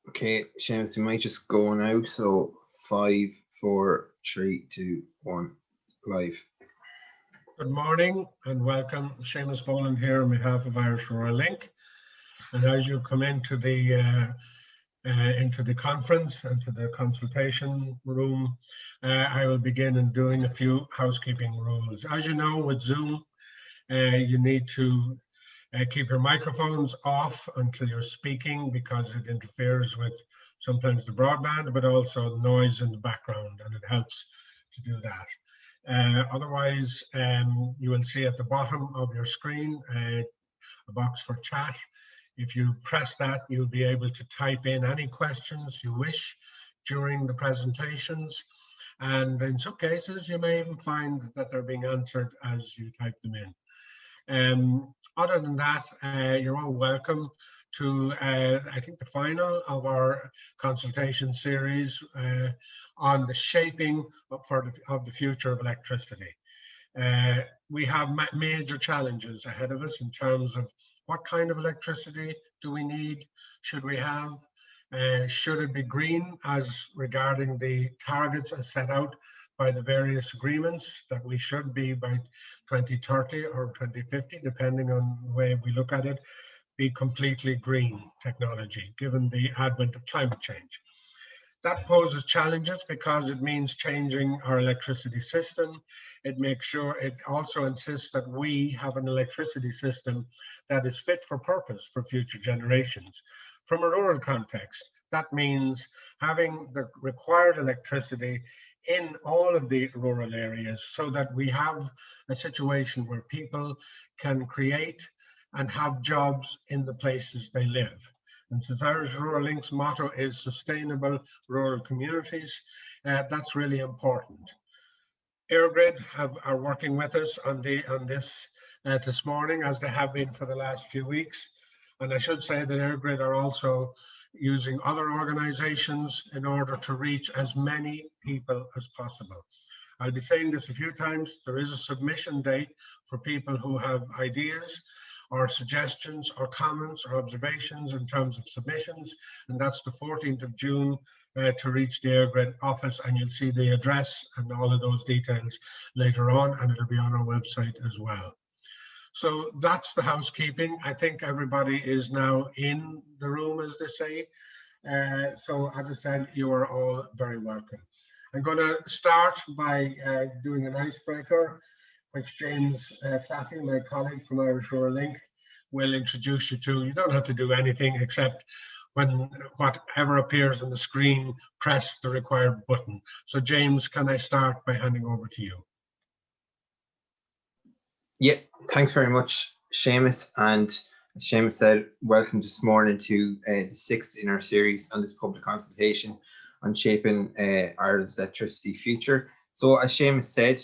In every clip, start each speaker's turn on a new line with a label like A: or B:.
A: Okay, Seamus, we might just go now. So 5, 4, 3, 2, 1, live.
B: Good morning and welcome. Seamus Boland here on behalf of Irish Rural Link. And as you come into the conference and to the consultation room, I will begin in doing a few housekeeping rules. As you know, with Zoom, you need to keep your microphones off until you're speaking because it interferes with sometimes the broadband, but also noise in the background, and it helps to do that. Otherwise, you will see at the bottom of your screen a box for chat. If you press that, you'll be able to type in any questions you wish during the presentations. And in some cases, you may even find that they're being answered as you type them in. Other than that, you're all welcome to, I think, the final of our consultation series on the shaping of the future of electricity. We have major challenges ahead of us in terms of what kind of electricity do we need, should we have, should it be green as regarding the targets as set out by the various agreements that we should be by 2030 or 2050, depending on the way we look at it, be completely green technology, given the advent of climate change. That poses challenges because it means changing our electricity system. It makes sure, it also insists that we have an electricity system that is fit for purpose for future generations. From a rural context, that means having the required electricity in all of the rural areas so that we have a situation where people can create and have jobs in the places they live. And since Irish Rural Link's motto is sustainable rural communities, that's really important. EirGrid are working with us on this morning, as they have been for the last few weeks. And I should say that EirGrid are also using other organizations in order to reach as many people as possible. I'll be saying this a few times. There is a submission date for people who have ideas or suggestions or comments or observations in terms of submissions, and that's the 14th of June to reach the EirGrid office, and you'll see the address and all of those details later on, and it'll be on our website as well. So that's the housekeeping. I think everybody is now in the room, as they say. So as I said, you are all very welcome. I'm going to start by doing an icebreaker, which James Claffey, my colleague from Irish Rural Link, will introduce you to. You don't have to do anything except when whatever appears on the screen, press the required button. So James, can I start by handing over to you?
A: Yeah, thanks very much, Seamus. And as Seamus said, welcome this morning to the 6th in our series on this public consultation on shaping Ireland's electricity future. So as Seamus said,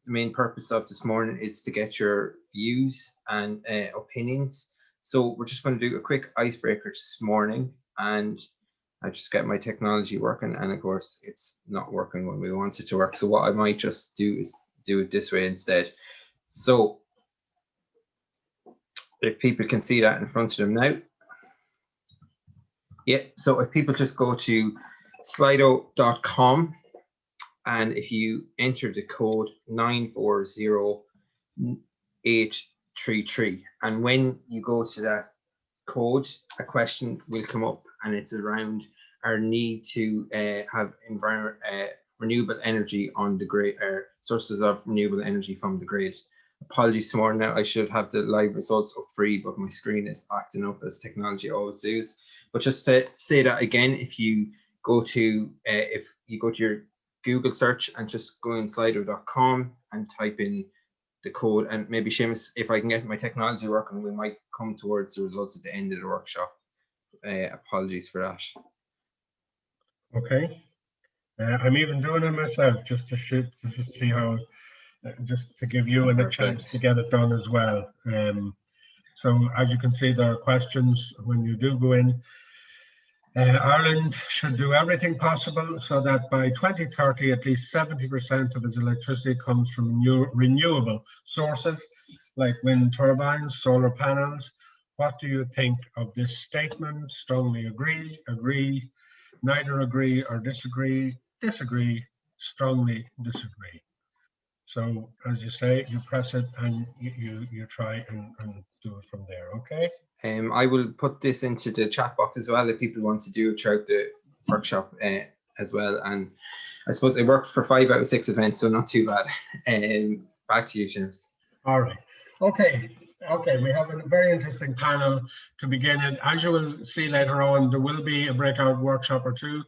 A: the main purpose of this morning is to get your views and opinions. So we're just going to do a quick icebreaker this morning, and I just get my technology working, and of course it's not working when we want it to work. So what I might just do is do it this way instead. So if people can see that in front of them now. Yeah, so if people just go to slido.com, and if you enter the code 940833, and when you go to that code, a question will come up, and it's around our need to have renewable energy on the grid, sources of renewable energy from the grid. Apologies tomorrow now, I should have the live results up free, but my screen is acting up as technology always does. But just to say that again, if you go to your Google search and just go in slido.com and type in the code, and maybe Seamus, if I can get my technology working, we might come towards the results at the end of the workshop. Apologies for that.
B: Okay, I'm even doing it myself just to see how, just to give you a chance to get it done as well. So as you can see, there are questions when you do go in. Ireland should do everything possible so that by 2030, at least 70% of its electricity comes from renewable sources like wind turbines, solar panels. What do you think of this statement? Strongly agree, agree, neither agree or disagree, disagree, strongly disagree. So as you say, you press it and you try and do it from there, okay?
A: I will put this into the chat box as well if people want to do it throughout the workshop as well. And I suppose it worked for 5 out of 6 events, so not too bad. Back to you, Seamus.
B: All right. Okay. We have a very interesting panel to begin. And as you will see later on, there will be a breakout workshop or two,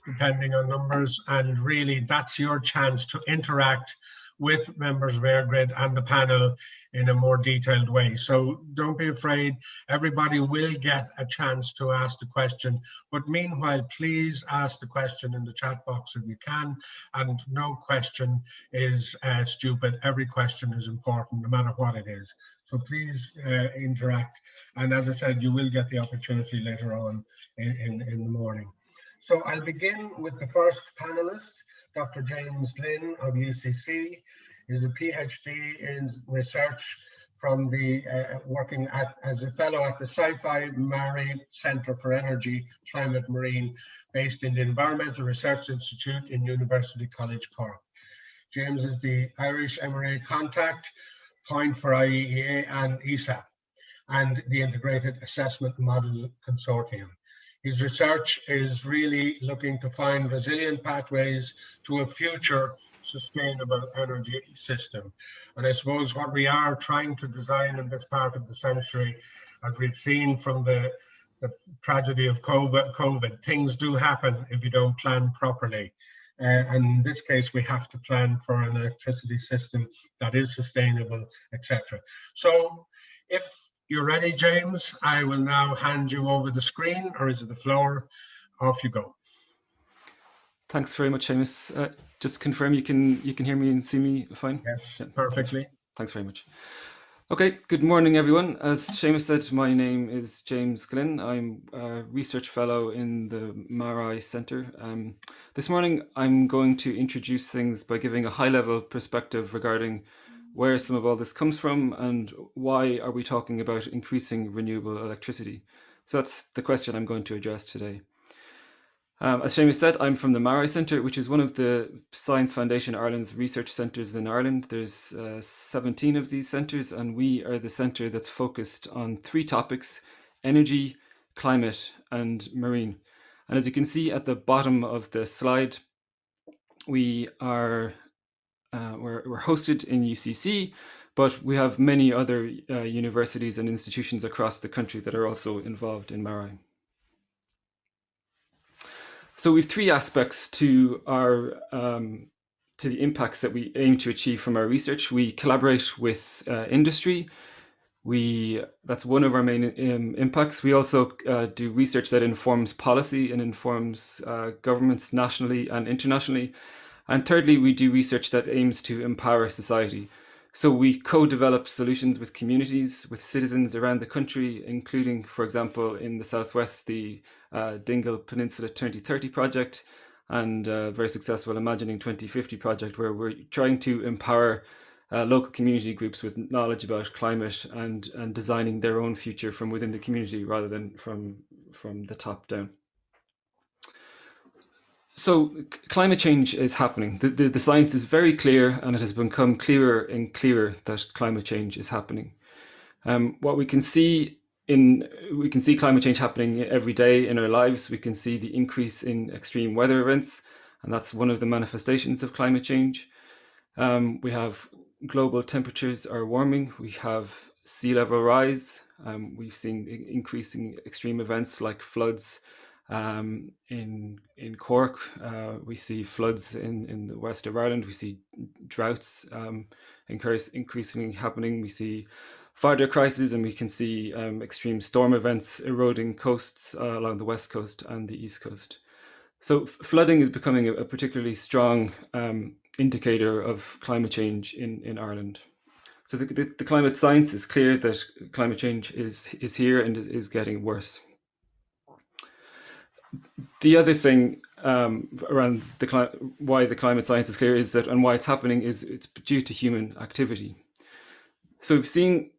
B: depending on numbers. And really, that's your chance to interact with members of EirGrid and the panel in a more detailed way. So don't be afraid. Everybody will get a chance to ask the question. But meanwhile, please ask the question in the chat box if you can. And no question is stupid. Every question is important, no matter what it is. So please interact. And as I said, you will get the opportunity later on in the morning. So I'll begin with the first panelist. Dr. James Glynn of UCC is a PhD in research from the working as a fellow at the Sci-Fi Murray Centre for Energy, Climate, Marine, based in the Environmental Research Institute in University College Cork. James is the Irish MRA contact point for IEEA and ESA and the Integrated Assessment Model Consortium. His research is really looking to find resilient pathways to a future sustainable energy system. And I suppose what we are trying to design in this part of the century, as we've seen from the tragedy of COVID, things do happen if you don't plan properly. And in this case, we have to plan for an electricity system that is sustainable, etc. So if you're ready, James, I will now hand you over the screen, or is it the floor? Off you go.
C: Thanks very much, Seamus. Just confirm you can hear me and see me fine?
B: Yes, yeah, perfectly.
C: Thanks very much. Okay, good morning, everyone. As Seamus said, my name is James Glynn. I'm a research fellow in the Marai Centre. This morning, I'm going to introduce things by giving a high-level perspective regarding where some of all this comes from and why are we talking about increasing renewable electricity. So that's the question I'm going to address today. As Seamus said, I'm from the Marai Centre, which is one of the Science Foundation Ireland's research centres in Ireland. There's 17 of these centres, and we are the centre that's focused on 3 topics: energy, climate and marine. And as you can see at the bottom of the slide, we are we're hosted in UCC, but we have many other universities and institutions across the country that are also involved in Marai. So we have 3 aspects to our to the impacts that we aim to achieve from our research. We collaborate with industry. That's one of our main impacts. We also do research that informs policy and informs governments nationally and internationally. And thirdly, we do research that aims to empower society. So we co-develop solutions with communities, with citizens around the country, including, for example, in the southwest, the Dingle Peninsula 2030 project, and a very successful Imagining 2050 project, where we're trying to empower local community groups with knowledge about climate and designing their own future from within the community rather than from the top down. So climate change is happening. The science is very clear, and it has become clearer and clearer that climate change is happening. What we can see climate change happening every day in our lives. We can see the increase in extreme weather events, and that's one of the manifestations of climate change. We have global temperatures are warming. We have sea level rise. We've seen increasing extreme events like floods in Cork. We see floods in the west of Ireland. We see droughts increasingly happening. We see fire crises, and we can see extreme storm events eroding coasts along the west coast and the east coast. So flooding is becoming a particularly strong indicator of climate change in Ireland. So the climate science is clear that climate change is here and is getting worse. The other thing around why the climate science is clear is that, and why it's happening, is it's due to human activity. So we've seen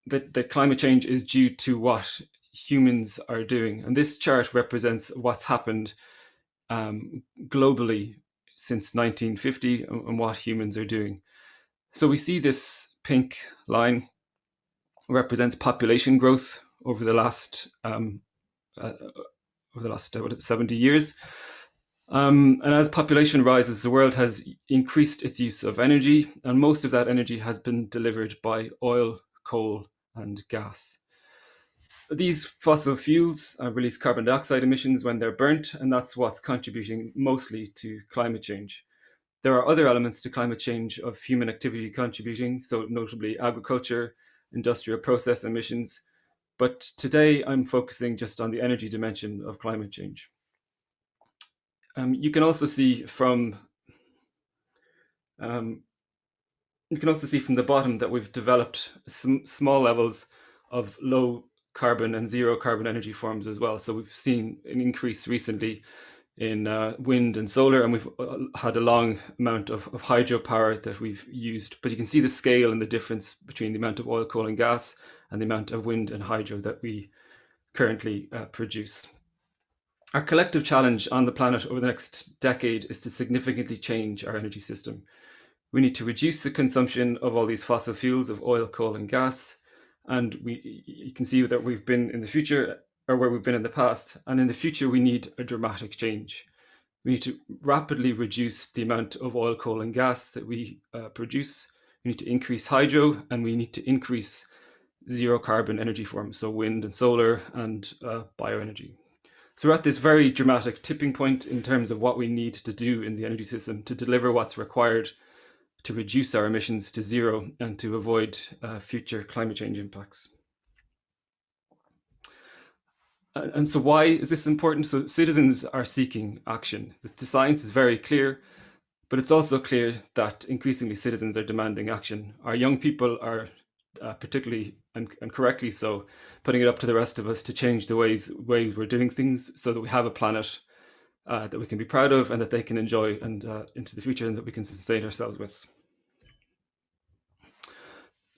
C: that climate change is due to what humans are doing. And this chart represents what's happened globally since 1950 and what humans are doing. So we see this pink line represents population growth over the last 70 years. And as population rises, the world has increased its use of energy, and most of that energy has been delivered by oil, coal, and gas. These fossil fuels release carbon dioxide emissions when they're burnt, and that's what's contributing mostly to climate change. There are other elements to climate change of human activity contributing, so notably agriculture, industrial process emissions. But today I'm focusing just on the energy dimension of climate change. You can also see from the bottom that we've developed some small levels of low carbon and zero carbon energy forms as well. So we've seen an increase recently in wind and solar, and we've had a long amount of hydropower that we've used. But you can see the scale and the difference between the amount of oil, coal, and gas and the amount of wind and hydro that we currently produce. Our collective challenge on the planet over the next decade is to significantly change our energy system. We need to reduce the consumption of all these fossil fuels of oil, coal, and gas. And you can see that we've been in the future, or where we've been in the past. And in the future, we need a dramatic change. We need to rapidly reduce the amount of oil, coal, and gas that we produce. We need to increase hydro, and we need to increase zero carbon energy forms, so wind and solar and bioenergy. So we're at this very dramatic tipping point in terms of what we need to do in the energy system to deliver what's required to reduce our emissions to zero and to avoid future climate change impacts. And so why is this important? So citizens are seeking action. The science is very clear, but it's also clear that increasingly citizens are demanding action. Our young people are particularly and correctly so, putting it up to the rest of us to change the ways we're doing things so that we have a planet that we can be proud of and that they can enjoy and into the future, and that we can sustain ourselves with.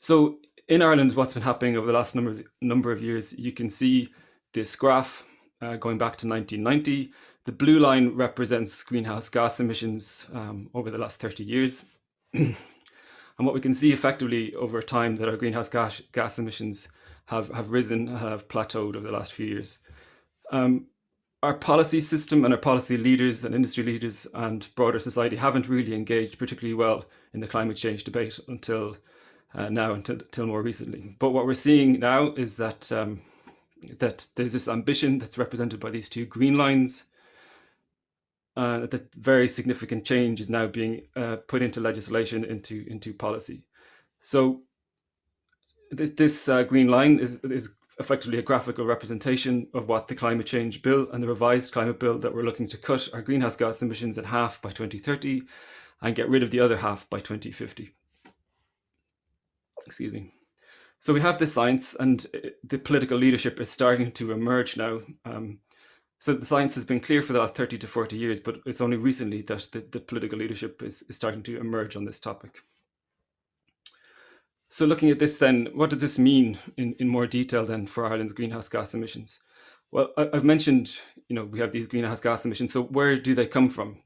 C: So in Ireland, what's been happening over the last number of years, you can see this graph going back to 1990. The blue line represents greenhouse gas emissions over the last 30 years. And what we can see effectively over time that our greenhouse gas emissions have risen, have plateaued over the last few years. Our policy system and our policy leaders and industry leaders and broader society haven't really engaged particularly well in the climate change debate until more recently. But what we're seeing now is that that there's this ambition that's represented by these two green lines. That very significant change is now being put into legislation, into policy. So this green line is effectively a graphical representation of what the climate change bill and the revised climate bill that we're looking to cut our greenhouse gas emissions in half by 2030 and get rid of the other half by 2050. Excuse me. So we have the science, and the political leadership is starting to emerge now. So the science has been clear for the last 30 to 40 years, but it's only recently that the political leadership is starting to emerge on this topic. So looking at this then, what does this mean in more detail then for Ireland's greenhouse gas emissions? Well, I've mentioned, we have these greenhouse gas emissions. So where do they come from?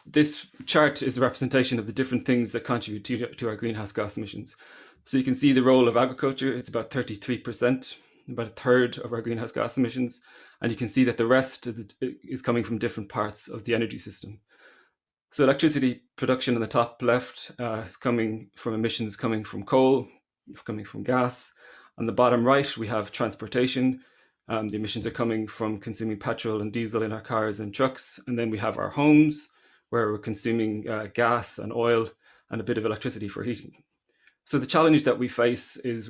C: This chart is a representation of the different things that contribute to our greenhouse gas emissions. So you can see the role of agriculture. It's about 33%. About a third of our greenhouse gas emissions, and you can see that the rest is coming from different parts of the energy system. So electricity production in the top left is coming from emissions coming from coal, coming from gas. On the bottom right, we have transportation. The emissions are coming from consuming petrol and diesel in our cars and trucks. And then we have our homes, where we're consuming gas and oil and a bit of electricity for heating. So the challenge that we face is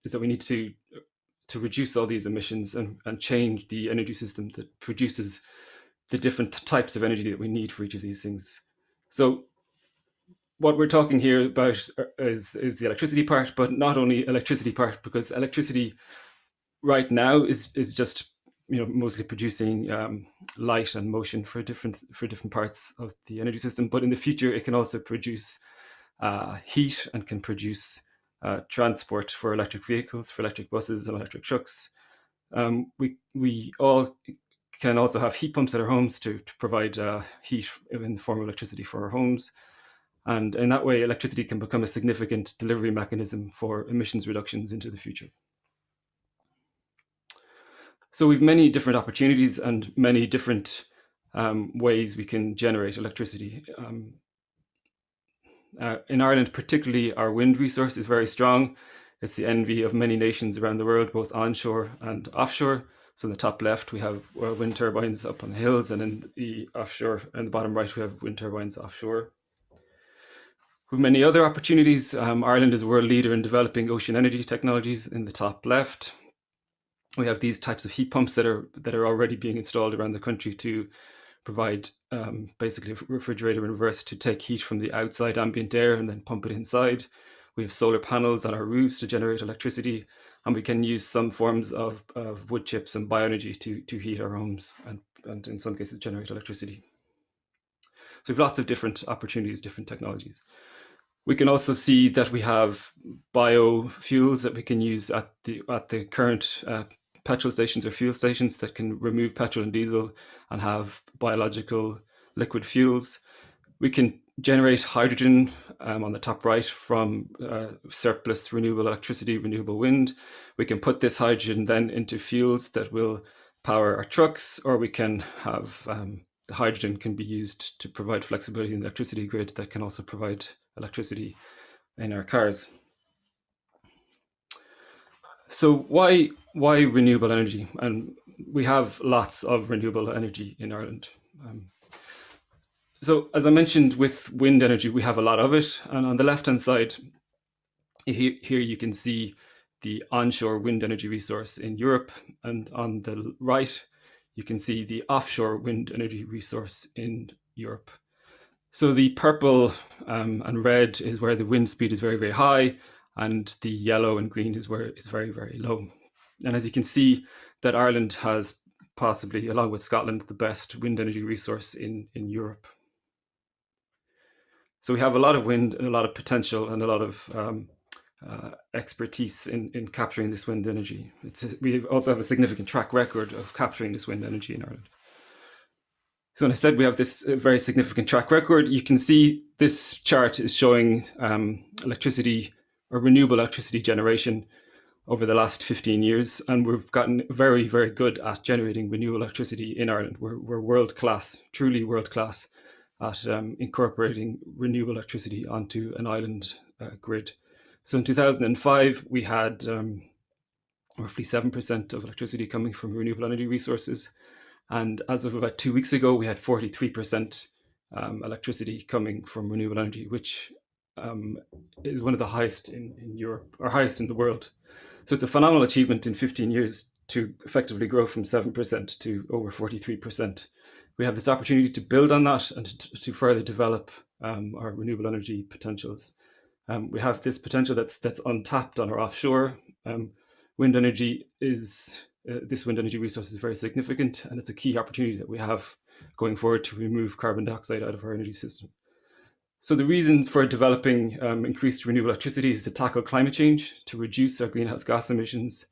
C: is that we need to reduce all these emissions and change the energy system that produces the different types of energy that we need for each of these things. So what we're talking here about is the electricity part, but not only electricity part, because electricity right now is just mostly producing light and motion for different parts of the energy system. But in the future, it can also produce heat and can produce transport for electric vehicles, for electric buses and electric trucks. We all can also have heat pumps at our homes to provide heat in the form of electricity for our homes. And in that way, electricity can become a significant delivery mechanism for emissions reductions into the future. So we've many different opportunities and many different ways we can generate electricity. In Ireland, particularly, our wind resource is very strong. It's the envy of many nations around the world, both onshore and offshore. So in the top left, we have wind turbines up on the hills, and in the offshore, and the bottom right, we have wind turbines offshore. With many other opportunities, Ireland is a world leader in developing ocean energy technologies in the top left. We have these types of heat pumps that are already being installed around the country to provide basically a refrigerator in reverse to take heat from the outside ambient air and then pump it inside. We have solar panels on our roofs to generate electricity, and we can use some forms of wood chips and bioenergy to heat our homes and in some cases generate electricity. So we have lots of different opportunities, different technologies. We can also see that we have biofuels that we can use at the current petrol stations or fuel stations that can remove petrol and diesel and have biological liquid fuels. We can generate hydrogen on the top right from surplus renewable electricity, renewable wind. We can put this hydrogen then into fuels that will power our trucks, or we can have the hydrogen can be used to provide flexibility in the electricity grid that can also provide electricity in our cars. So why renewable energy? And we have lots of renewable energy in Ireland. So as I mentioned, with wind energy, we have a lot of it. And on the left-hand side, here you can see the onshore wind energy resource in Europe. And on the right, you can see the offshore wind energy resource in Europe. So the purple and red is where the wind speed is very, very high, and the yellow and green is where it's very, very low. And as you can see, that Ireland has possibly, along with Scotland, the best wind energy resource in Europe. So we have a lot of wind and a lot of potential and a lot of expertise in capturing this wind energy. We also have a significant track record of capturing this wind energy in Ireland. So when I said we have this very significant track record, you can see this chart is showing electricity or renewable electricity generation over the last 15 years. And we've gotten very, very good at generating renewable electricity in Ireland. We're world class, truly world class at incorporating renewable electricity onto an island grid. So in 2005, we had roughly 7% of electricity coming from renewable energy resources. And as of about 2 weeks ago, we had 43% electricity coming from renewable energy, which is one of the highest in Europe, or highest in the world. So it's a phenomenal achievement in 15 years to effectively grow from 7% to over 43%. We have this opportunity to build on that and to further develop our renewable energy potentials. We have this potential that's untapped on our offshore. Wind energy is this wind energy resource is very significant, and it's a key opportunity that we have going forward to remove carbon dioxide out of our energy system. So the reason for developing increased renewable electricity is to tackle climate change, to reduce our greenhouse gas emissions.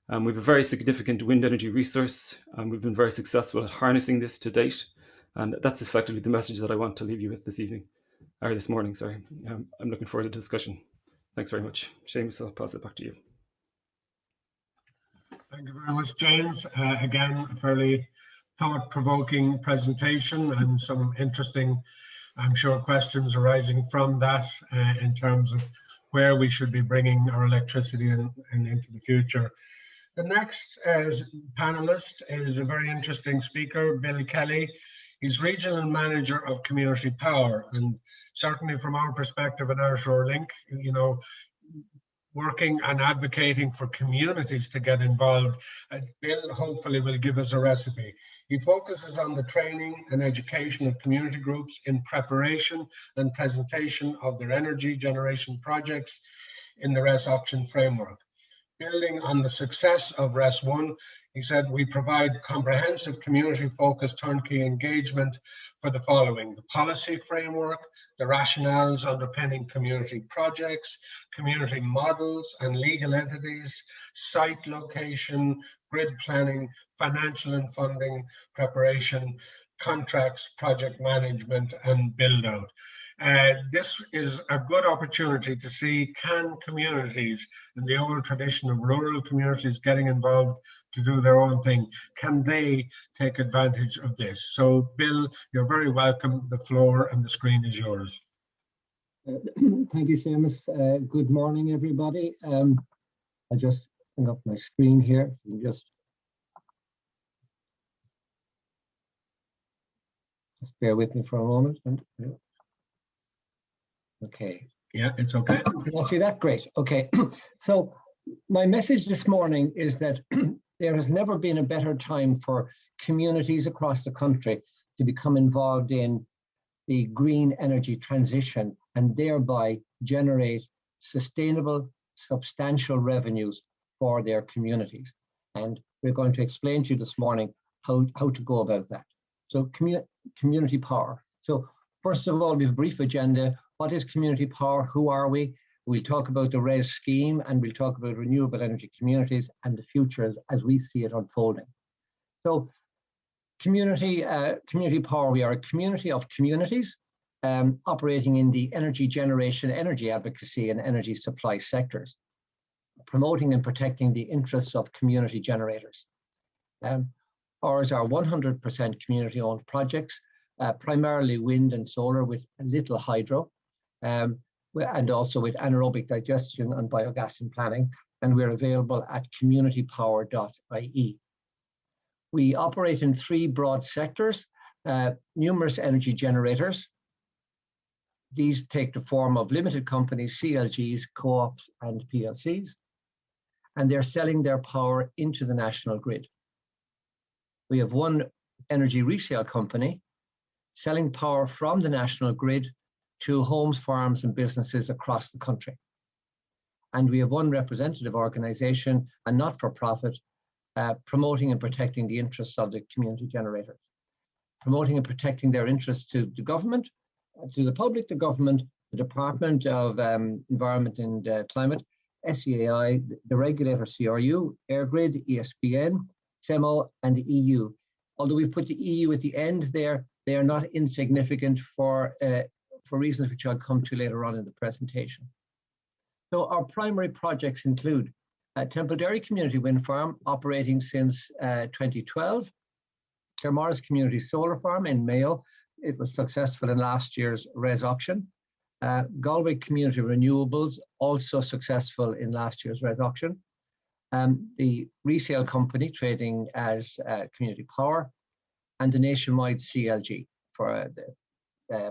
C: We have a very significant wind energy resource, and we've been very successful at harnessing this to date. And that's effectively the message that I want to leave you with this evening, or this morning, sorry. I'm looking forward to the discussion. Thanks very much. Seamus, I'll pass it back to you.
B: Thank you very much, James. Again, a fairly thought-provoking presentation and some interesting, I'm sure, questions arising from that in terms of where we should be bringing our electricity in into the future. The next panelist is a very interesting speaker, Bill Kelly. He's Regional Manager of Community Power, and certainly from our perspective at Irish Rural Link, you know, working and advocating for communities to get involved. Bill hopefully will give us a recipe. He focuses on the training and education of community groups in preparation and presentation of their energy generation projects in the RES option framework. Building on the success of RES 1, He said, we provide comprehensive community-focused turnkey engagement for the following: the policy framework, the rationales underpinning community projects, community models and legal entities, site location, grid planning, financial and funding preparation, contracts, project management, and build-out. This is a good opportunity to see, can communities in the old tradition of rural communities getting involved to do their own thing, can they take advantage of this? So Bill, you're very welcome. The floor and the screen is yours.
D: Thank you, Seamus. Good morning, everybody. I'll just bring up my screen here. Just bear with me for a moment. Okay.
B: Yeah, it's okay.
D: Can I see that? Great. Okay. So my message this morning is that there has never been a better time for communities across the country to become involved in the green energy transition and thereby generate sustainable, substantial revenues for their communities. And we're going to explain to you this morning how to go about that. So community power. So first of all, we have a brief agenda. What is community power? Who are we? We'll talk about the RES scheme, and we'll talk about renewable energy communities and the future as we see it unfolding. So community power, we are a community of communities operating in the energy generation, energy advocacy, and energy supply sectors, promoting and protecting the interests of community generators. Ours are 100% community-owned projects, primarily wind and solar with a little hydro, and also with anaerobic digestion and biogas and planning, and we're available at communitypower.ie. We operate in 3 broad sectors, numerous energy generators. These take the form of limited companies, CLGs, co-ops, and PLCs, and they're selling their power into the national grid. We have 1 energy resale company selling power from the national grid to homes, farms, and businesses across the country. And we have 1 representative organization, a not-for-profit, promoting and protecting the interests of the community generators, promoting and protecting their interests to the government, to the public, the government, the Department of Environment and Climate, SEAI, the regulator CRU, EirGrid, ESBN, CEMO, and the EU. Although we've put the EU at the end there, they are not insignificant for reasons which I'll come to later on in the presentation. So our primary projects include Templederry Community Wind Farm, operating since 2012, CLAREMORRIS Community Solar Farm in Mayo. It was successful in last year's RES auction. Galway Community Renewables, also successful in last year's RES auction. The resale company trading as community power, and the nationwide CLG for the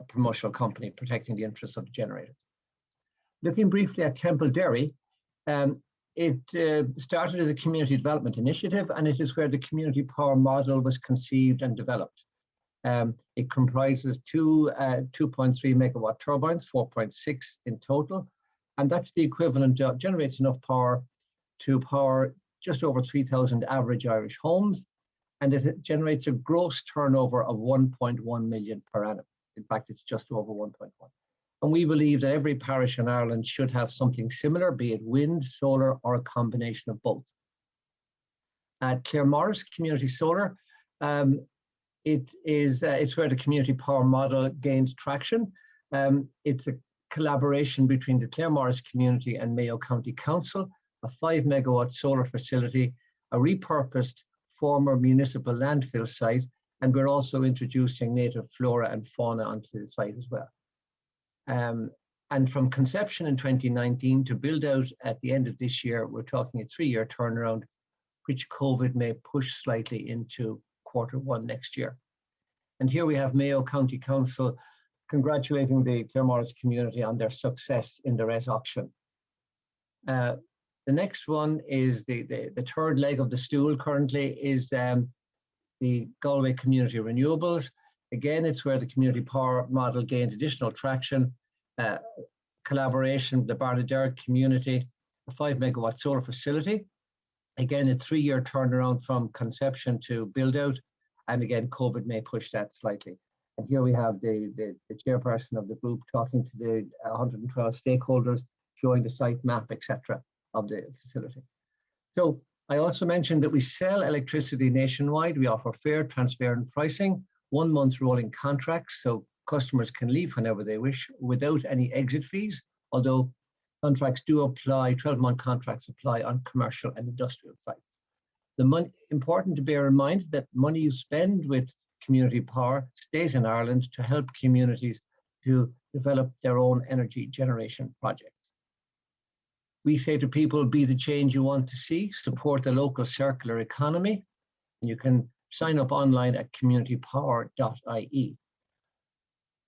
D: promotional company protecting the interests of the generators. Looking briefly at Templederry, it started as a community development initiative, and it is where the community power model was conceived and developed. It comprises 2.3 megawatt turbines, 4.6 in total, and that's the equivalent of, generates enough power to power just over 3,000 average Irish homes, and it generates a gross turnover of 1.1 million per annum. In fact, it's just over 1.1. And we believe that every parish in Ireland should have something similar, be it wind, solar, or a combination of both. At CLAREMORRIS Community Solar, it's where the community power model gained traction. It's a collaboration between the CLAREMORRIS community and Mayo County Council, a 5 megawatt solar facility, a repurposed former municipal landfill site, and we're also introducing native flora and fauna onto the site as well. And from conception in 2019 to build out at the end of this year, we're talking a 3-year turnaround, which COVID may push slightly into Q1 next year. And here we have Mayo County Council congratulating the CLAREMORRIS community on their success in the RES auction. The next one is the third leg of the stool currently is the Galway Community Renewables. Again, it's where the community power model gained additional traction, collaboration with the Barnaderg community, a 5 megawatt solar facility, Again, a 3-year turnaround from conception to build out. And again, COVID may push that slightly. And here we have the chairperson of the group talking to the 112 stakeholders, showing the site map, etc., of the facility. So I also mentioned that we sell electricity nationwide. We offer fair, transparent pricing, 1 month rolling contracts, so customers can leave whenever they wish without any exit fees, although contracts do apply, 12-month contracts apply on commercial and industrial sites. Important to bear in mind that money you spend with community power stays in Ireland to help communities to develop their own energy generation projects. We say to people, be the change you want to see, support the local circular economy, and you can sign up online at communitypower.ie.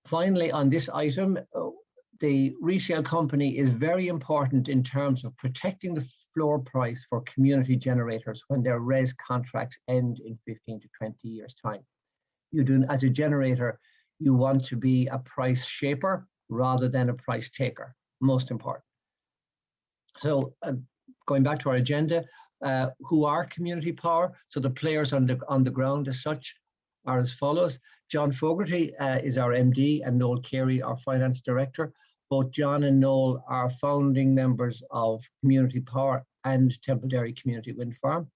D: Finally, on this item, the resale company is very important in terms of protecting the floor price for community generators when their RES contracts end in 15 to 20 years' time. You do, as a generator, you want to be a price shaper rather than a price taker, most important. So going back to our agenda, who are community power? So the players on the ground as such are as follows. John Fogarty is our MD and Noel Carey, our finance director. Both John and Noel are founding members of Community Power and Templederry Community Wind Farm.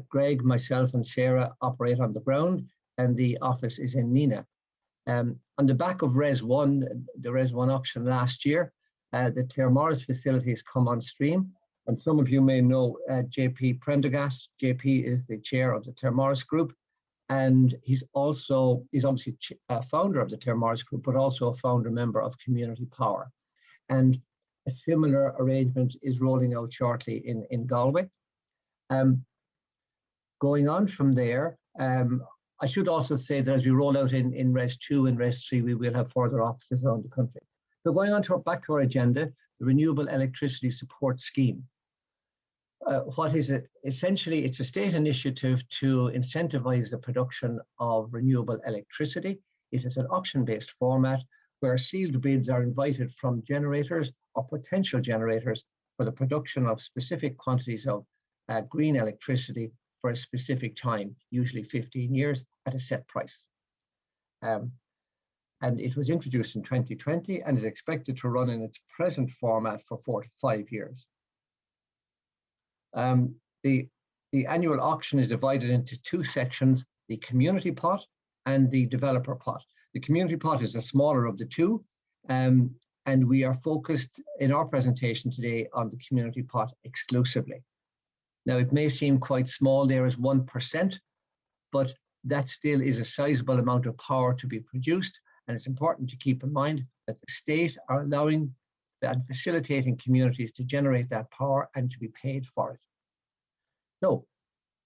D: Greg, myself and Sarah operate on the ground and the office is in Nina. On the back of Res 1, the Res 1 auction last year, the CLAREMORRIS facility has come on stream. And some of you may know JP Prendergast. JP is the chair of the CLAREMORRIS group. And he's obviously a founder of the CLAREMORRIS group, but also a founder member of Community Power. And a similar arrangement is rolling out shortly in Galway. Going on from there, I should also say that as we roll out in Res 2 and Res 3, we will have further offices around the country. So going on to back to our agenda, the Renewable Electricity Support Scheme. What is it? Essentially, it's a state initiative to incentivize the production of renewable electricity. It is an auction-based format where sealed bids are invited from generators or potential generators for the production of specific quantities of green electricity for a specific time, usually 15 years, at a set price. And it was introduced in 2020 and is expected to run in its present format for 4 to 5 years. The annual auction is divided into 2 sections, the community pot and the developer pot. The community pot is the smaller of the 2, and we are focused in our presentation today on the community pot exclusively. Now, it may seem quite small there as 1%, but that still is a sizable amount of power to be produced, and it's important to keep in mind that the state are allowing and facilitating communities to generate that power and to be paid for it. So,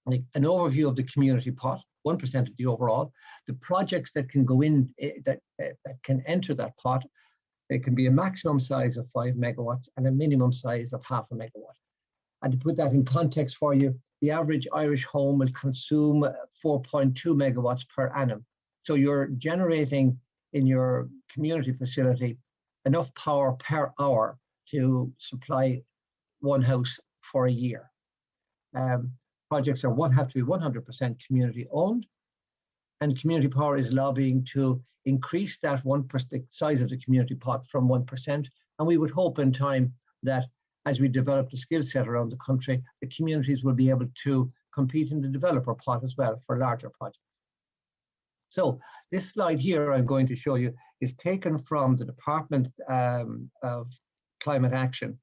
D: an overview of the community pot, 1% of the overall. The projects that can go in, that can enter that pot, they can be a maximum size of 5 megawatts and a minimum size of 0.5 megawatt. And to put that in context for you, the average Irish home will consume 4.2 megawatts per annum. So you're generating in your community facility enough power per hour to supply one house for a year. Projects have to be 100% community owned, and Community Power is lobbying to increase that 1% size of the community pot from 1%. And we would hope in time that as we develop the skill set around the country, the communities will be able to compete in the developer pot as well for larger projects. So this slide here I'm going to show you is taken from the Department of Climate Action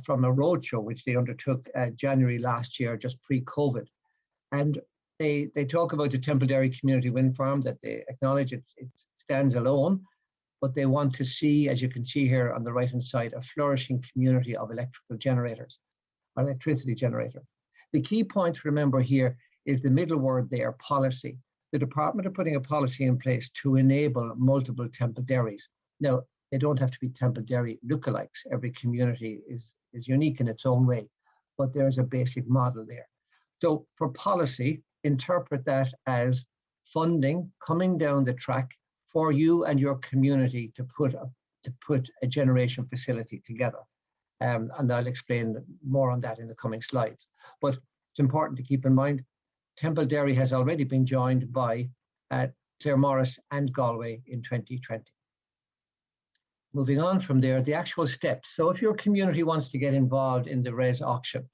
D: from a roadshow which they undertook January last year, just pre-COVID. And they talk about the Templederry Community Wind Farm, that they acknowledge it stands alone, but they want to see, as you can see here on the right-hand side, a flourishing community of electricity generators. The key point to remember here is the middle word there, policy. The department are putting a policy in place to enable multiple Templederries. Now, they don't have to be Templederry lookalikes. Every community is unique in its own way, but there's a basic model there. So for policy, interpret that as funding coming down the track for you and your community to put a generation facility together. And I'll explain more on that in the coming slides. But It's important to keep in mind, Temple Dairy has already been joined by CLAREMORRIS and Galway in 2020. Moving on from there, the actual steps. So if your community wants to get involved in the RES auction,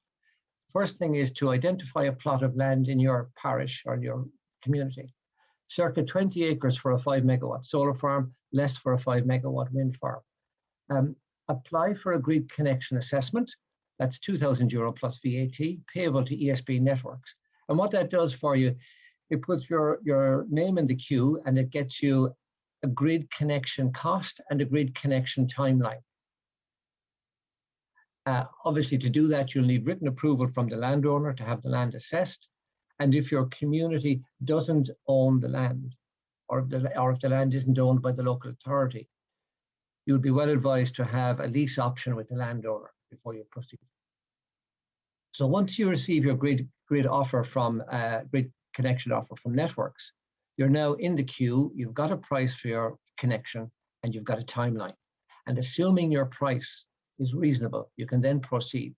D: first thing is to identify a plot of land in your parish or your community. Circa 20 acres for a 5 megawatt solar farm, less for a 5 megawatt wind farm. Apply for a grid connection assessment. That's €2,000 plus VAT, payable to ESB networks. And what that does for you, it puts your name in the queue and it gets you a grid connection cost and a grid connection timeline. Obviously, to do that, you'll need written approval from the landowner to have the land assessed. And if your community doesn't own the land, or if the land isn't owned by the local authority, you'll be well advised to have a lease option with the landowner before you proceed. So once you receive your grid offer from grid connection offer from networks, you're now in the queue, you've got a price for your connection, and you've got a timeline. And assuming your price is reasonable, you can then proceed.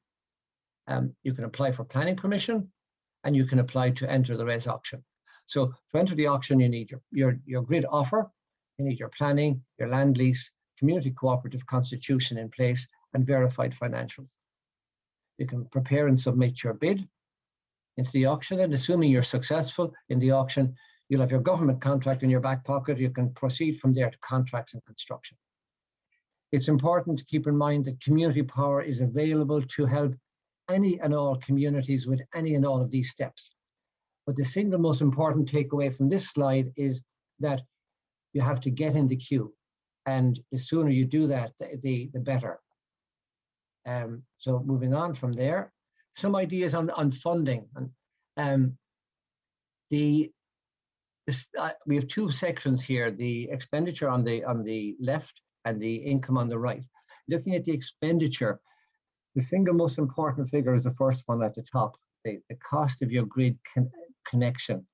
D: You can apply for planning permission, and you can apply to enter the RES auction. So to enter the auction, you need your grid offer, you need your planning, your land lease, community cooperative constitution in place, and verified financials. You can prepare and submit your bid into the auction, and assuming you're successful in the auction, you'll have your government contract in your back pocket. You can proceed from there to contracts and construction. It's important to keep in mind that community power is available to help any and all communities with any and all of these steps. But the single most important takeaway from this slide is that you have to get in the queue. And the sooner you do that, the better. So moving on from there, some ideas on funding. We have two sections here: the expenditure on the left and the income on the right. Looking at the expenditure, the single most important figure is the first one at the top, the cost of your grid connection.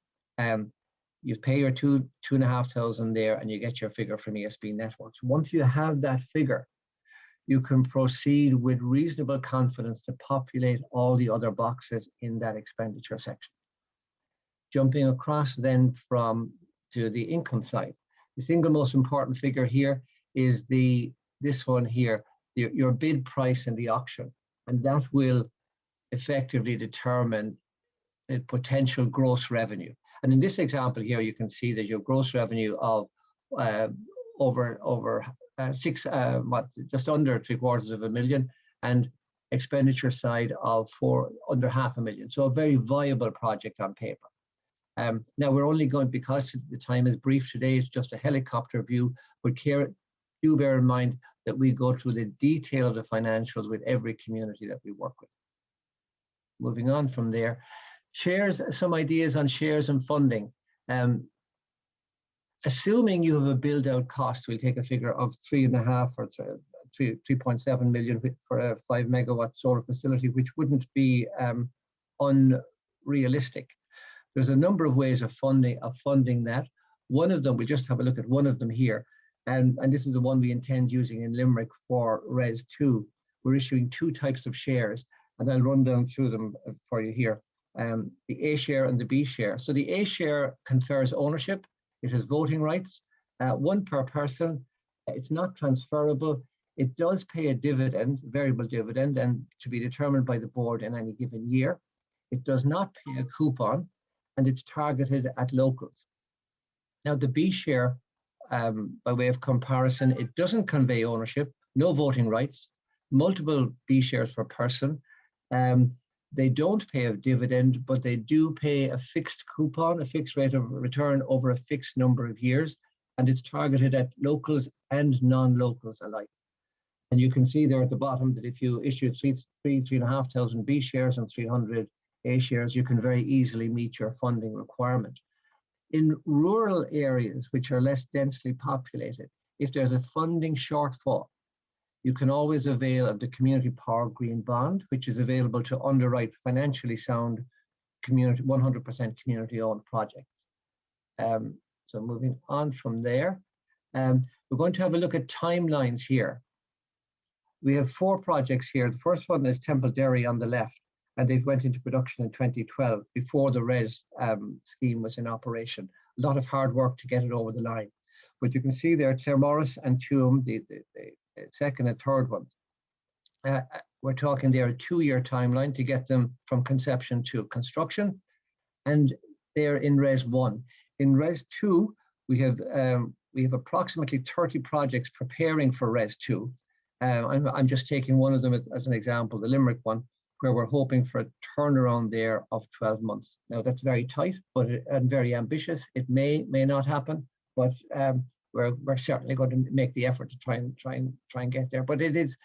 D: You pay your $2,500 there, and you get your figure from ESB networks. Once you have that figure, you can proceed with reasonable confidence to populate all the other boxes in that expenditure section. Jumping across then to the income side, the single most important figure here is this one here, your bid price in the auction, and that will effectively determine the potential gross revenue. And in this example here, you can see that your gross revenue of just under $750,000, and expenditure side of under $500,000. So a very viable project on paper. Now we're only going, because the time is brief today, it's just a helicopter view, but do bear in mind that we go through the detail of the financials with every community that we work with. Moving on from there, shares, some ideas on shares and funding. Assuming you have a build out cost, we'll take a figure of 3.5 or 3.7 million for a 5 megawatt solar facility, which wouldn't be unrealistic. There's a number of ways of funding that. One of them, we just have a look at one of them here. And this is the one we intend using in Limerick for RES 2. We're issuing two types of shares, and I'll run down through them for you here. The A share and the B share. So the A share confers ownership. It has voting rights, one per person. It's not transferable. It does pay a dividend, variable dividend, and to be determined by the board in any given year. It does not pay a coupon, and it's targeted at locals. Now the B share, by way of comparison, it doesn't convey ownership, no voting rights, multiple B shares per person. They don't pay a dividend, but they do pay a fixed coupon, a fixed rate of return over a fixed number of years, and it's targeted at locals and non-locals alike. And you can see there at the bottom that if you issue 3,500 B shares and 300 A shares, you can very easily meet your funding requirement. In rural areas, which are less densely populated, if there's a funding shortfall, you can always avail of the Community Power Green Bond, which is available to underwrite financially sound 100% community-owned projects. So moving on from there, we're going to have a look at timelines here. We have 4 projects here. The first one is Temple Dairy on the left. and they went into production in 2012 before the RES scheme was in operation. A lot of hard work to get it over the line. But you can see there, CLAREMORRIS and Tuam, the second and third ones. We're talking there a 2-year timeline to get them from conception to construction, and they're in RES 1. In RES 2, we have approximately 30 projects preparing for RES 2. I'm just taking one of them as an example, the Limerick one, where we're hoping for a turnaround there of 12 months. Now that's very tight, and very ambitious. It may not happen, but we're certainly going to make the effort to try and get there. But it's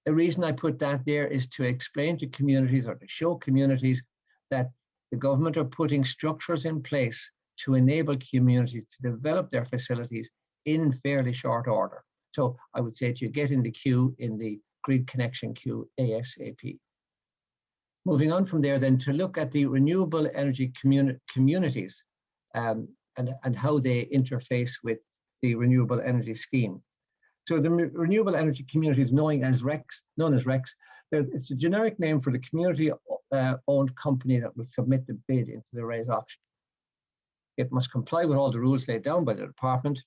D: the reason I put that there is to explain to communities, or to show communities, that the government are putting structures in place to enable communities to develop their facilities in fairly short order. So I would say to you, get in the queue, in the grid connection queue ASAP. Moving on from there then to look at the renewable energy communities and how they interface with the renewable energy scheme. So the renewable energy communities, known as RECs, it's a generic name for the community-owned company that will submit the bid into the RES auction. It must comply with all the rules laid down by the department.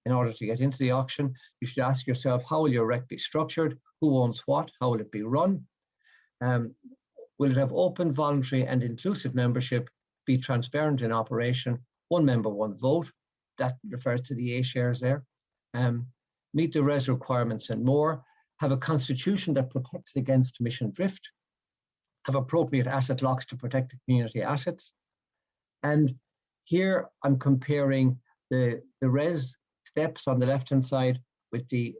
D: In order to get into the auction, you should ask yourself, how will your REC be structured? Who owns what? How will it be run? Will it have open, voluntary and inclusive membership, be transparent in operation, one member, one vote? That refers to the A shares there. Meet the RES requirements and more. Have a constitution that protects against mission drift. Have appropriate asset locks to protect the community assets. And here I'm comparing the RES steps on the left-hand side with the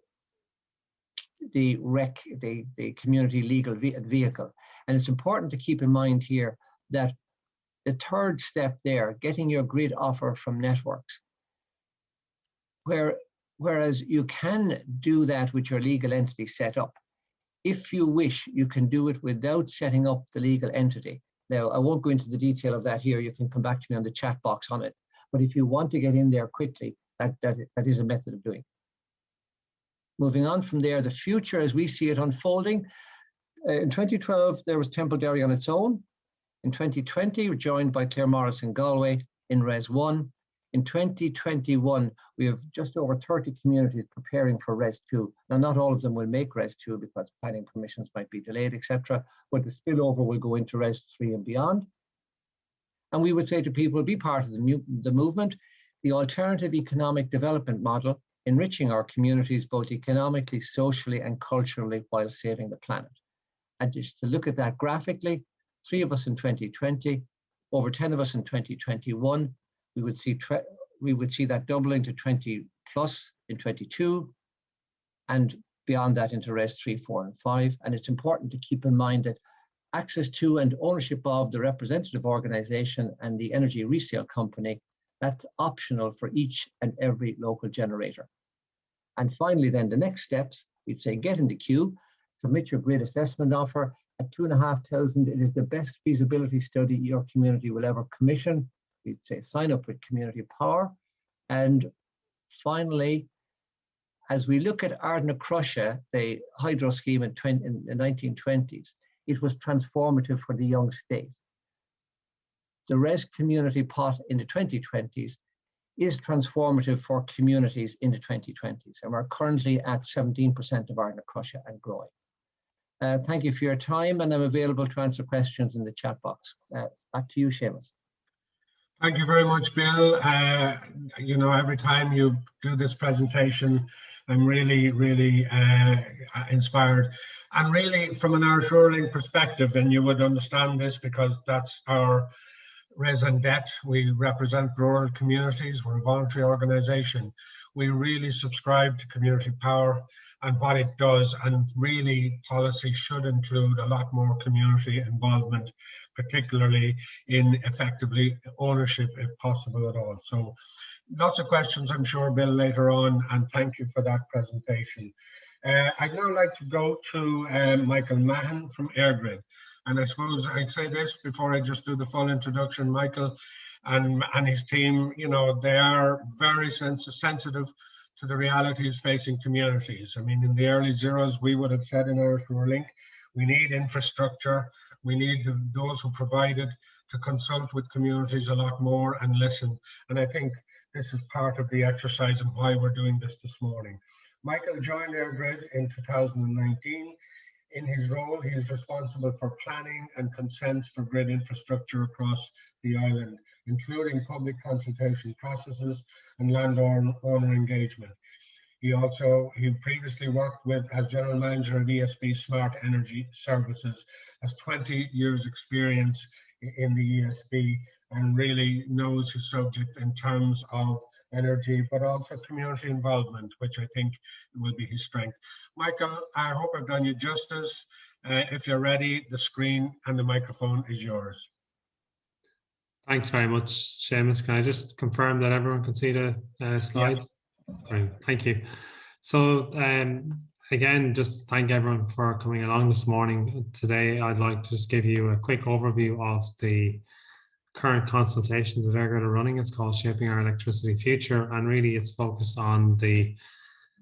D: REC, the community legal vehicle. And it's important to keep in mind here that the third step there, getting your grid offer from networks, whereas you can do that with your legal entity set up. If you wish, you can do it without setting up the legal entity. Now, I won't go into the detail of that here. You can come back to me on the chat box on it. But if you want to get in there quickly, that is a method of doing it. Moving on from there, the future as we see it unfolding. In 2012, there was Temple-Derry on its own. In 2020, we're joined by CLAREMORRIS and Galway in RES 1. In 2021, we have just over 30 communities preparing for RES 2. Now, not all of them will make RES 2 because planning permissions might be delayed, etc. But the spillover will go into RES 3 and beyond. And we would say to people, be part of the movement, the alternative economic development model, enriching our communities both economically, socially, and culturally while saving the planet. And just to look at that graphically, 3 of us in 2020, over 10 of us in 2021, we would see that doubling to 20 plus in 22, and beyond that into RES 3, 4, and 5. And it's important to keep in mind that access to and ownership of the representative organization and the energy resale company, that's optional for each and every local generator. And finally, then the next steps, we'd say get in the queue, submit your grid assessment offer. At 2,500, it is the best feasibility study your community will ever commission. We'd say sign up with Community Power. And finally, as we look at Ardnacrusha, the hydro scheme in the 1920s, it was transformative for the young state. The RES community pot in the 2020s is transformative for communities in the 2020s. And we're currently at 17% of Ardnacrusha and growing. Thank you for your time, and I'm available to answer questions in the chat box. Back to you, Seamus.
B: Thank you very much, Bill. You know, every time you do this presentation, I'm really, really inspired. And really, from an Irish Rural perspective, and you would understand this because that's our raison d'etre. We represent rural communities. We're a voluntary organisation. We really subscribe to community power and what it does, and really policy should include a lot more community involvement, particularly in effectively ownership if possible at all. So lots of questions, I'm sure, Bill, later on, and thank you for that presentation. I'd now like to go to Michael Mahon from AirGrid. And I suppose I'd say this before I just do the full introduction. Michael and his team, you know, they are very sensitive to the realities facing communities. I mean, in the early zeros, we would have said in Irish Rural Link, We need infrastructure. We need those who provide it to consult with communities a lot more and listen. And I think this is part of the exercise and why we're doing this morning. Michael joined EirGrid in 2019. In his role, he is responsible for planning and consents for grid infrastructure across the island, including public consultation processes and landowner engagement. He previously worked as general manager at ESB Smart Energy Services, has 20 years experience in the ESB and really knows his subject in terms of energy, but also community involvement, which I think will be his strength. Michael, I hope I've done you justice. If you're ready, the screen and the microphone is yours.
E: Thanks very much, Seamus. Can I just confirm that everyone can see the slides? Yeah. Great, thank you. So again, just thank everyone for coming along this morning. Today, I'd like to just give you a quick overview of the current consultations that EirGrid are running. It's called Shaping Our Electricity Future, and really it's focused on the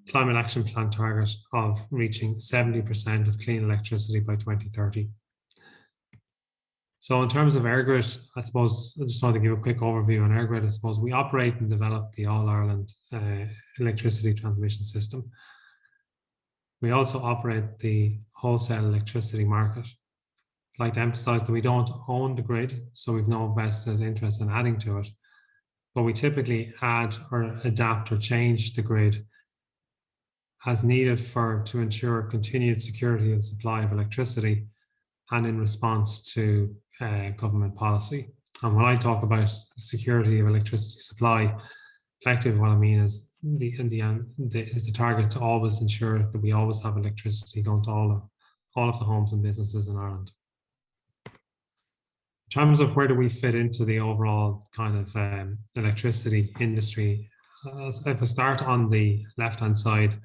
E: Climate Action Plan target of reaching 70% of clean electricity by 2030. So in terms of EirGrid, I suppose I just want to give a quick overview on EirGrid. I suppose we operate and develop the All-Ireland electricity transmission system. We also operate the wholesale electricity market. I'd like to emphasize that we don't own the grid, so we've no vested interest in adding to it, but we typically add or adapt or change the grid as needed to ensure continued security of supply of electricity and in response to government policy. And when I talk about security of electricity supply, effectively what I mean is the target to always ensure that we always have electricity going to all of the homes and businesses in Ireland. In terms of where do we fit into the overall kind of electricity industry, if I start on the left-hand side,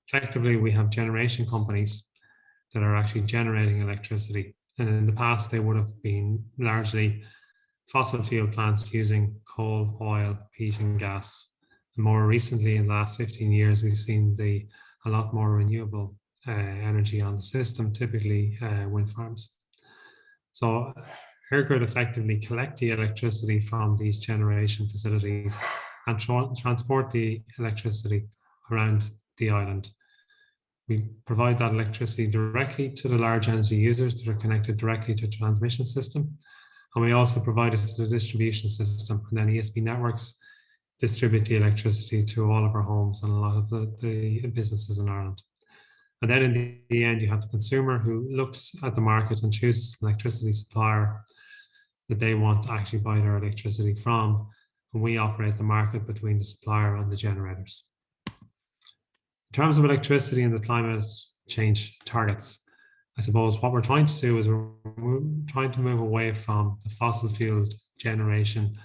E: effectively we have generation companies that are actually generating electricity. And in the past, they would have been largely fossil fuel plants using coal, oil, peat and gas. And more recently, in the last 15 years, we've seen a lot more renewable energy on the system, typically wind farms. So EirGrid effectively collect the electricity from these generation facilities and transport the electricity around the island. We provide that electricity directly to the large energy users that are connected directly to the transmission system. And we also provide it to the distribution system. And then ESB networks distribute the electricity to all of our homes and a lot of the businesses in Ireland. And then in the end, you have the consumer who looks at the market and chooses an electricity supplier that they want to actually buy their electricity from. And we operate the market between the supplier and the generators. In terms of electricity and the climate change targets, I suppose what we're trying to do is we're trying to move away from the fossil fuel generation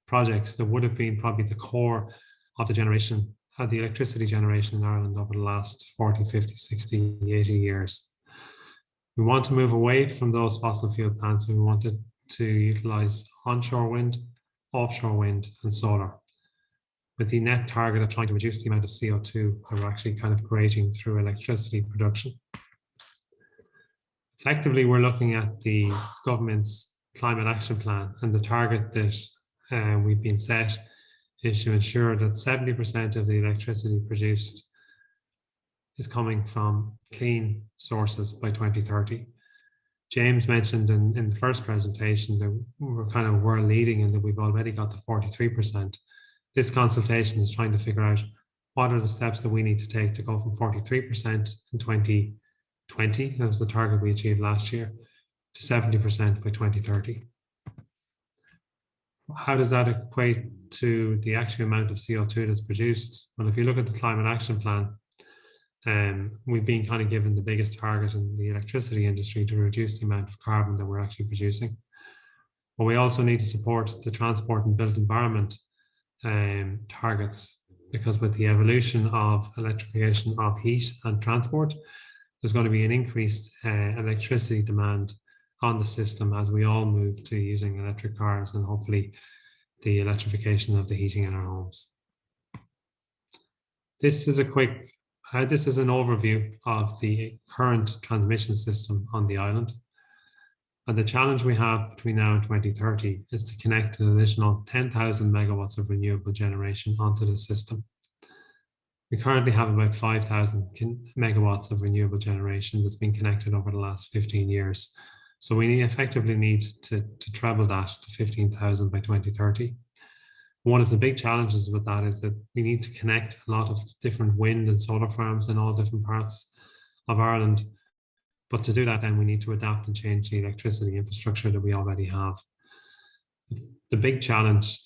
E: projects that would have been probably the core of the generation, of the electricity generation in Ireland over the last 40, 50, 60, 80 years. We want to move away from those fossil fuel plants and we wanted to utilise onshore wind, offshore wind and solar, with the net target of trying to reduce the amount of CO2 that we're actually kind of creating through electricity production. Effectively, we're looking at the government's climate action plan, and the target that we've been set is to ensure that 70% of the electricity produced is coming from clean sources by 2030. James mentioned in the first presentation that we're kind of world leading and that we've already got to 43%. This consultation is trying to figure out what are the steps that we need to take to go from 43% in 2020, that was the target we achieved last year, to 70% by 2030. How does that equate to the actual amount of CO2 that's produced? Well, if you look at the Climate Action Plan, we've been kind of given the biggest target in the electricity industry to reduce the amount of carbon that we're actually producing. But we also need to support the transport and built environment targets, because with the evolution of electrification of heat and transport, there's going to be an increased electricity demand on the system as we all move to using electric cars and hopefully the electrification of the heating in our homes. This is a quick This is an overview of the current transmission system on the island. And the challenge we have between now and 2030 is to connect an additional 10,000 megawatts of renewable generation onto the system. We currently have about 5,000 megawatts of renewable generation that's been connected over the last 15 years. So we effectively need to treble that to 15,000 by 2030. One of the big challenges with that is that we need to connect a lot of different wind and solar farms in all different parts of Ireland. But to do that, then we need to adapt and change the electricity infrastructure that we already have. The big challenge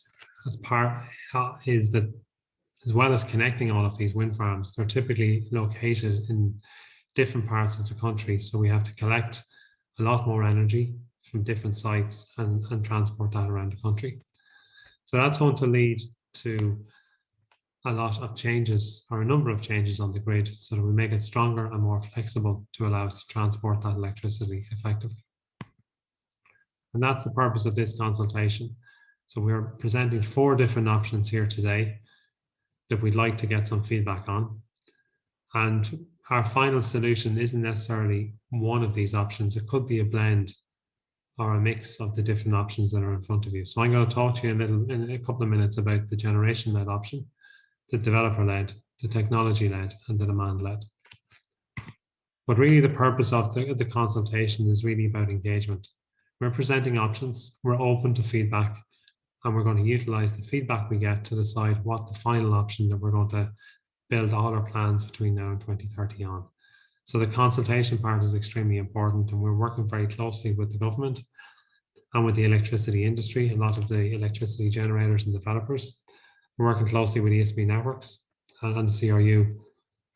E: is that, as well as connecting all of these wind farms, they're typically located in different parts of the country. So we have to collect a lot more energy from different sites and transport that around the country. So that's going to lead to a lot of changes, or a number of changes on the grid, so that we make it stronger and more flexible to allow us to transport that electricity effectively. And that's the purpose of this consultation. So we're presenting 4 different options here today that we'd like to get some feedback on. And our final solution isn't necessarily one of these options. It could be a blend or a mix of the different options that are in front of you. So I'm going to talk to you in a couple of minutes about the generation-led option, the developer-led, the technology-led, and the demand-led. But really the purpose of the consultation is really about engagement. We're presenting options, we're open to feedback, and we're going to utilize the feedback we get to decide what the final option that we're going to build all our plans between now and 2030 on. So the consultation part is extremely important, and we're working very closely with the government and with the electricity industry, a lot of the electricity generators and developers. We're working closely with ESB networks and CRU.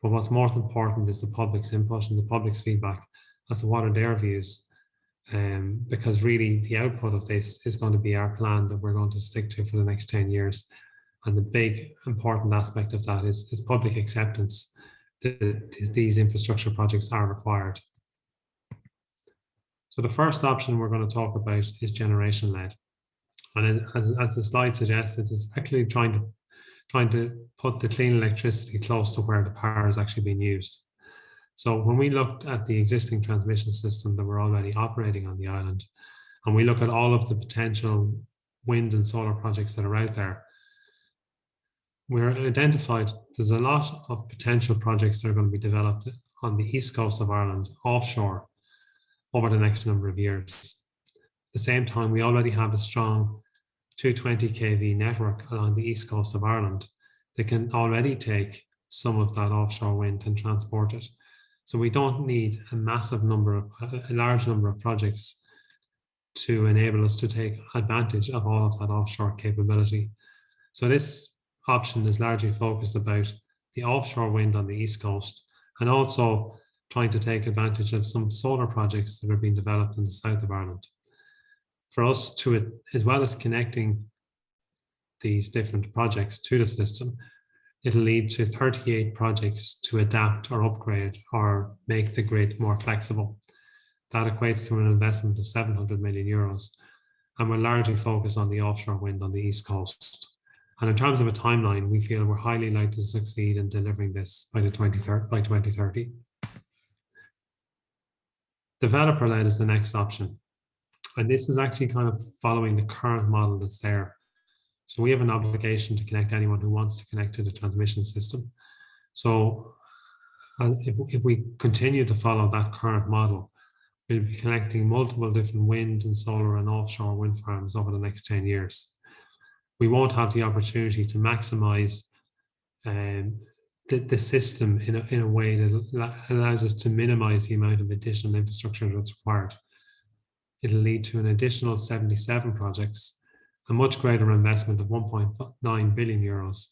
E: But what's most important is the public's input and the public's feedback as to what are their views. Because really the output of this is going to be our plan that we're going to stick to for the next 10 years. And the big important aspect of that is public acceptance that these infrastructure projects are required. So the first option we're going to talk about is generation-led. And as the slide suggests, it's actually trying to put the clean electricity close to where the power is actually being used. So when we looked at the existing transmission system that we're already operating on the island, and we look at all of the potential wind and solar projects that are out there, we're identified there's a lot of potential projects that are going to be developed on the east coast of Ireland, offshore, over the next number of years. At the same time, we already have a strong 220 kV network along the east coast of Ireland that can already take some of that offshore wind and transport it. So we don't need a large number of projects to enable us to take advantage of all of that offshore capability. So this option is largely focused about the offshore wind on the east coast, and also trying to take advantage of some solar projects that are being developed in the south of Ireland. For us to, as well as connecting these different projects to the system, it'll lead to 38 projects to adapt or upgrade or make the grid more flexible. That equates to an investment of 700 million euros, and we're largely focused on the offshore wind on the east coast. And in terms of a timeline, we feel we're highly likely to succeed in delivering this by 2030. Developer-led is the next option. And this is actually kind of following the current model that's there. So we have an obligation to connect anyone who wants to connect to the transmission system. So if we continue to follow that current model, we'll be connecting multiple different wind and solar and offshore wind farms over the next 10 years. We won't have the opportunity to maximize the system in a way that allows us to minimize the amount of additional infrastructure that's required. It'll lead to an additional 77 projects, a much greater investment of 1.9 billion euros,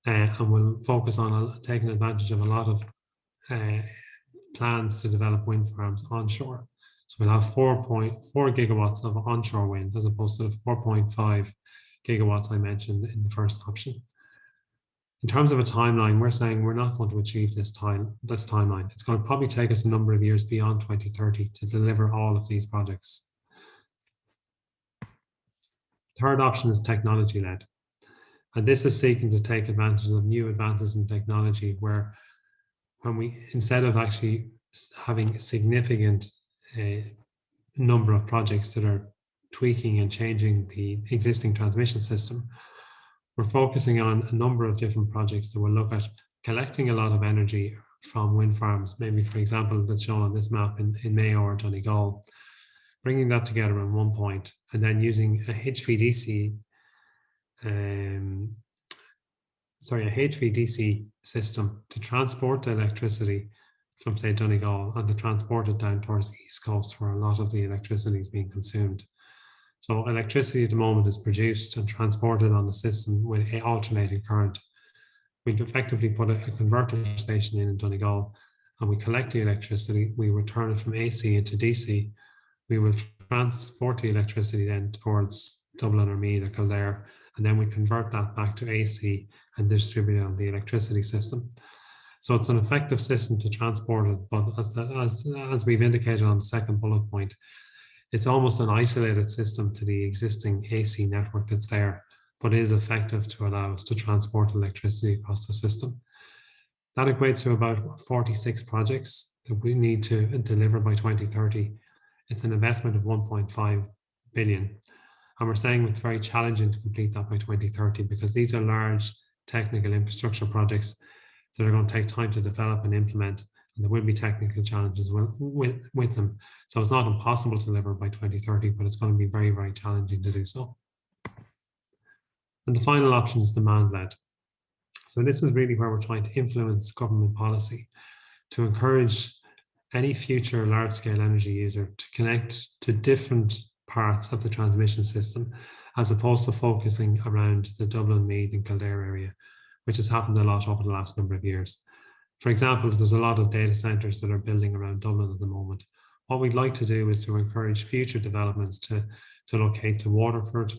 E: and we'll focus on taking advantage of a lot of plans to develop wind farms onshore. So we'll have 4.4 gigawatts of onshore wind as opposed to the 4.5 gigawatts I mentioned in the first option. In terms of a timeline, we're saying we're not going to achieve this timeline. It's going to probably take us a number of years beyond 2030 to deliver all of these projects. Third option is technology-led. And this is seeking to take advantage of new advances in technology where when we, instead of actually having a significant number of projects that are tweaking and changing the existing transmission system, we're focusing on a number of different projects that will look at collecting a lot of energy from wind farms, maybe for example, that's shown on this map in Mayo or Donegal, bringing that together in one point, and then using a HVDC system to transport the electricity from, say, Donegal, and to transport it down towards the East Coast where a lot of the electricity is being consumed. So electricity at the moment is produced and transported on the system with an alternating current. We effectively put a converter station in Donegal, and we collect the electricity, we return it from AC into DC. We will transport the electricity then towards Dublin or Meath or Kildare, and then we convert that back to AC and distribute it on the electricity system. So it's an effective system to transport it, but as we've indicated on the second bullet point, it's almost an isolated system to the existing AC network that's there, but is effective to allow us to transport electricity across the system. That equates to about 46 projects that we need to deliver by 2030. It's an investment of 1.5 billion. And we're saying it's very challenging to complete that by 2030 because these are large technical infrastructure projects that are going to take time to develop and implement, and there will be technical challenges with them. So it's not impossible to deliver by 2030, but it's going to be very, very challenging to do so. And the final option is demand-led. So this is really where we're trying to influence government policy to encourage any future large-scale energy user to connect to different parts of the transmission system, as opposed to focusing around the Dublin, Meath and Kildare area, which has happened a lot over the last number of years. For example, there's a lot of data centres that are building around Dublin at the moment. What we'd like to do is to encourage future developments to locate to Waterford,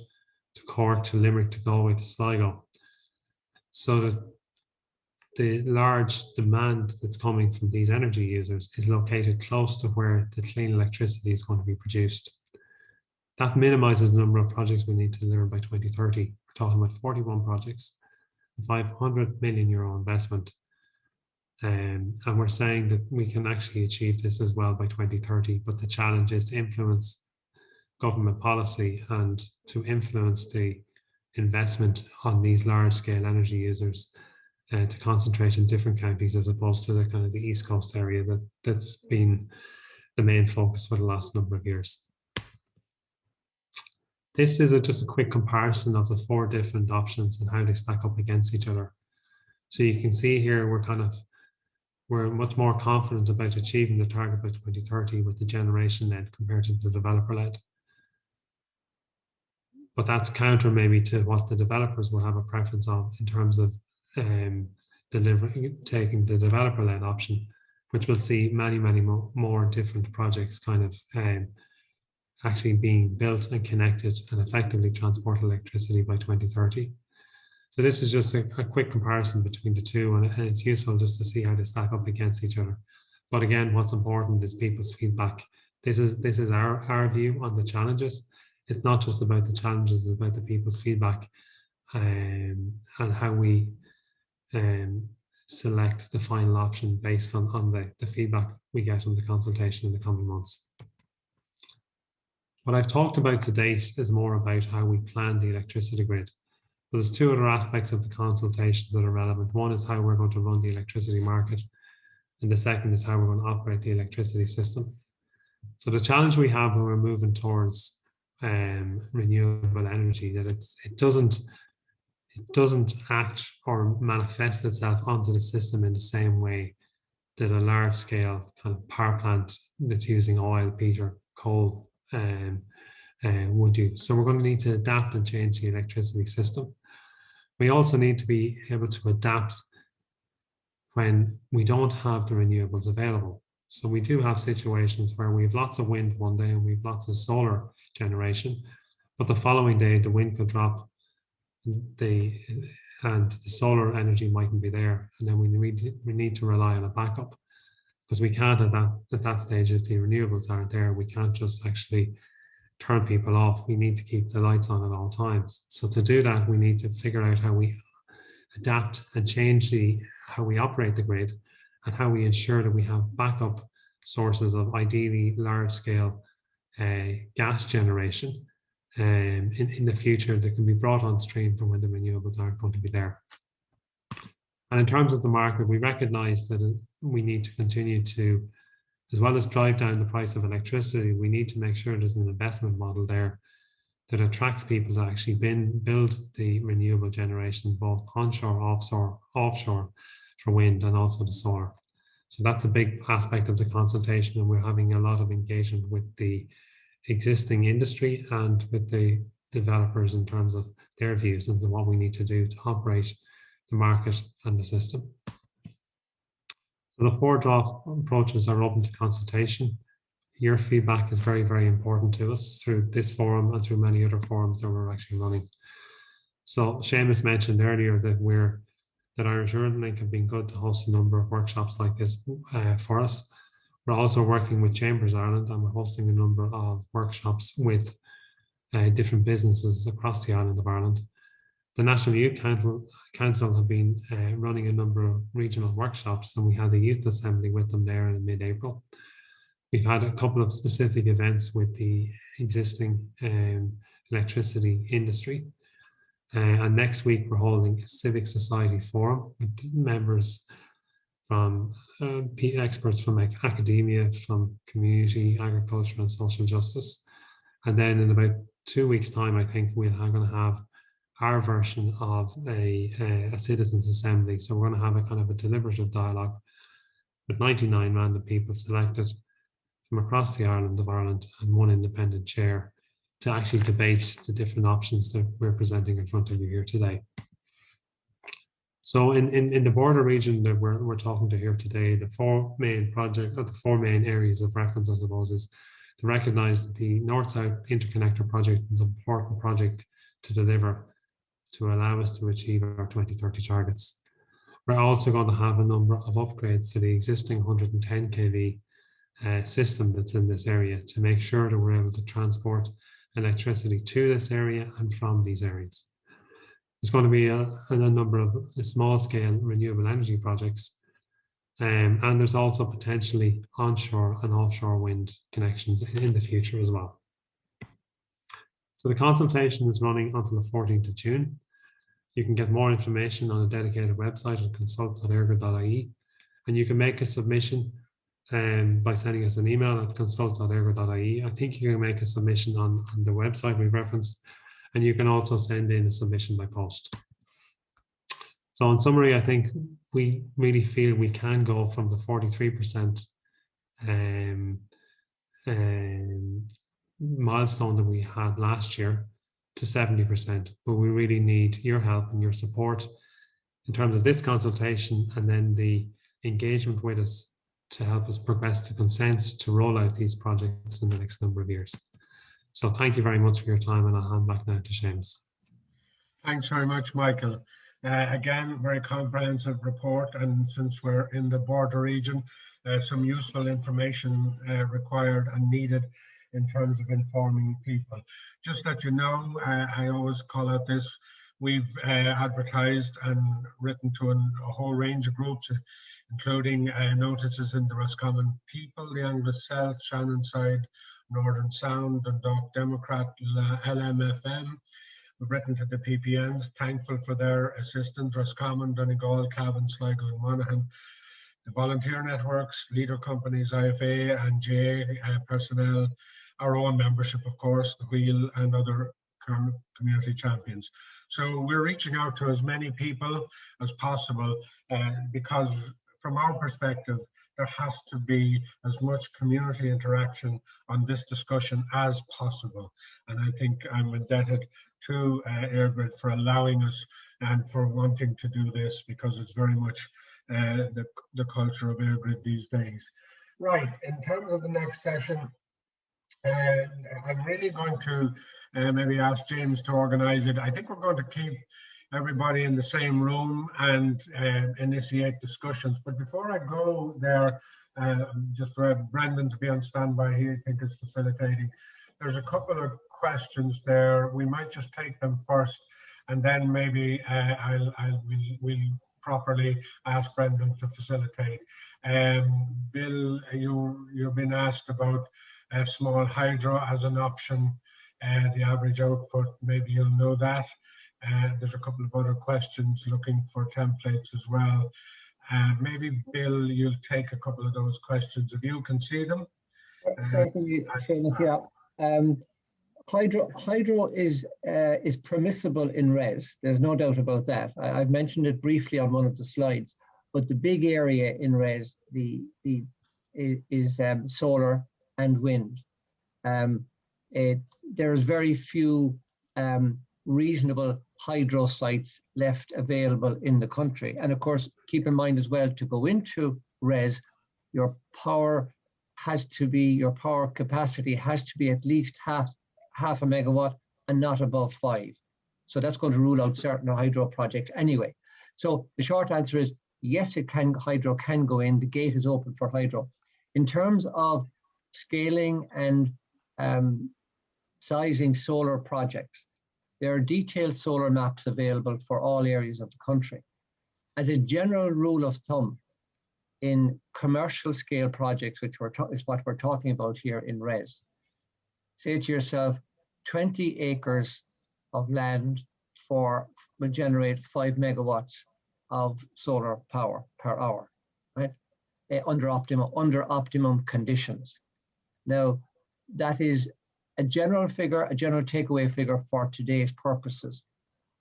E: to Cork, to Limerick, to Galway, to Sligo, so that the large demand that's coming from these energy users is located close to where the clean electricity is going to be produced. That minimises the number of projects we need to deliver by 2030. We're talking about 41 projects, a 500 million euro investment. And we're saying that we can actually achieve this as well by 2030, but the challenge is to influence government policy and to influence the investment on these large scale energy users to concentrate in different counties as opposed to the kind of the East Coast area that's been the main focus for the last number of years. This is just a quick comparison of the 4 different options and how they stack up against each other. So you can see here we're much more confident about achieving the target by 2030 with the generation-led compared to the developer-led. But that's counter maybe to what the developers will have a preference on in terms of taking the developer-led option, which will see many more different projects kind of actually being built and connected and effectively transport electricity by 2030. So this is just a quick comparison between the two, and it's useful just to see how they stack up against each other. But again, what's important is people's feedback. This is our view on the challenges. It's not just about the challenges, it's about the people's feedback and how we select the final option based on the feedback we get from the consultation in the coming months. What I've talked about to date is more about how we plan the electricity grid. But there's 2 other aspects of the consultation that are relevant. One is how we're going to run the electricity market, and the second is how we're going to operate the electricity system. So the challenge we have when we're moving towards renewable energy, that it doesn't act or manifest itself onto the system in the same way that a large scale kind of power plant that's using oil, peat or coal would do. So we're going to need to adapt and change the electricity system. We also need to be able to adapt when we don't have the renewables available. So we do have situations where we have lots of wind one day and we have lots of solar generation, but the following day the wind could drop and the solar energy mightn't be there, and then we need to rely on a backup, because we can't at that stage, if the renewables aren't there, we can't just actually turn people off. We need to keep the lights on at all times. So to do that, we need to figure out how we adapt and change how we operate the grid, and how we ensure that we have backup sources of ideally large-scale gas generation in the future that can be brought on stream from when the renewables aren't going to be there. And in terms of the market, we recognise that we need to continue to, as well as drive down the price of electricity, we need to make sure there's an investment model there that attracts people to actually build the renewable generation, both onshore, offshore for wind and also the solar. So that's a big aspect of the consultation, and we're having a lot of engagement with the existing industry and with the developers in terms of their views into what we need to do to operate the market and the system. So the 4 draft approaches are open to consultation. Your feedback is very, very important to us through this forum and through many other forums that we're actually running. So Seamus mentioned earlier that Irish Urban Link have been good to host a number of workshops like this for us. We're also working with Chambers Ireland, and we're hosting a number of workshops with different businesses across the island of Ireland. The National Youth Council have been running a number of regional workshops, and we had a youth assembly with them there in mid-April. We've had a couple of specific events with the existing electricity industry. And next week, we're holding a civic society forum with members from experts from academia, from community, agriculture and social justice. And then in about 2 weeks' time, I think we're going to have our version of a citizens' assembly. So we're going to have a kind of a deliberative dialogue with 99 random people selected from across the island of Ireland and 1 independent chair to actually debate the different options that we're presenting in front of you here today. So in the border region that we're talking to here today, the 4 main projects, or the 4 main areas of reference, I suppose, is to recognise that the North-South Interconnector project is an important project to deliver to allow us to achieve our 2030 targets. We're also going to have a number of upgrades to the existing 110 kV system that's in this area to make sure that we're able to transport electricity to this area and from these areas. There's going to be a number of small-scale renewable energy projects, and there's also potentially onshore and offshore wind connections in the future as well. So the consultation is running until the 14th of June. You can get more information on a dedicated website at consult.eirgrid.ie, and you can make a submission by sending us an email at consult.eirgrid.ie. I think you can make a submission on the website we referenced, and you can also send in a submission by post. So in summary, I think we really feel we can go from the 43% milestone that we had last year to 70%, but we really need your help and your support in terms of this consultation and then the engagement with us to help us progress to consent to roll out these projects in the next number of years. So thank you very much for your time, and I'll hand back now to Seamus.
B: Thanks very much, Michael. Again, very comprehensive report, and since we're in the border region, some useful information required and needed in terms of informing people. Just that you know, I always call out this, we've advertised and written to a whole range of groups, including notices in the Roscommon People, the Angus South, Shannonside, Northern Sound, Dundalk Democrat, LMFM. We've written to the PPNs, thankful for their assistance, Roscommon, Donegal, Cavan, Sligo and Monaghan, the volunteer networks, leader companies, IFA and JA personnel, our own membership, of course, the Wheel and other community champions. So we're reaching out to as many people as possible because from our perspective, there has to be as much community interaction on this discussion as possible. And I think I'm indebted to EirGrid for allowing us and for wanting to do this, because it's very much the culture of EirGrid these days. Right, in terms of the next session, I'm really going to maybe ask James to organize it. I think we're going to keep everybody in the same room and initiate discussions. But before I go there, just for Brendan to be on standby here, I think is facilitating. There's a couple of questions there. We might just take them first, and then maybe we'll properly, ask Brendan to facilitate. Bill, you've been asked about small hydro as an option, the average output, maybe you'll know that. There's a couple of other questions looking for templates as well. Maybe Bill, you'll take a couple of those questions if you can see them.
D: Certainly, Seamus, yeah. Hydro is permissible in RES. There's no doubt about that. I've mentioned it briefly on one of the slides, but the big area in RES is solar and wind. There's very few reasonable hydro sites left available in the country. And of course, keep in mind as well, to go into RES, your power capacity has to be at least half a megawatt and not above 5. So that's going to rule out certain hydro projects anyway. So the short answer is yes, hydro can go in. The gate is open for hydro. In terms of scaling and sizing solar projects, there are detailed solar maps available for all areas of the country. As a general rule of thumb, in commercial scale projects, which is what we're talking about here in RES, say to yourself, 20 acres of land will generate 5 megawatts of solar power per hour, right? Under optimum conditions. Now, that is a general figure, a general takeaway figure for today's purposes.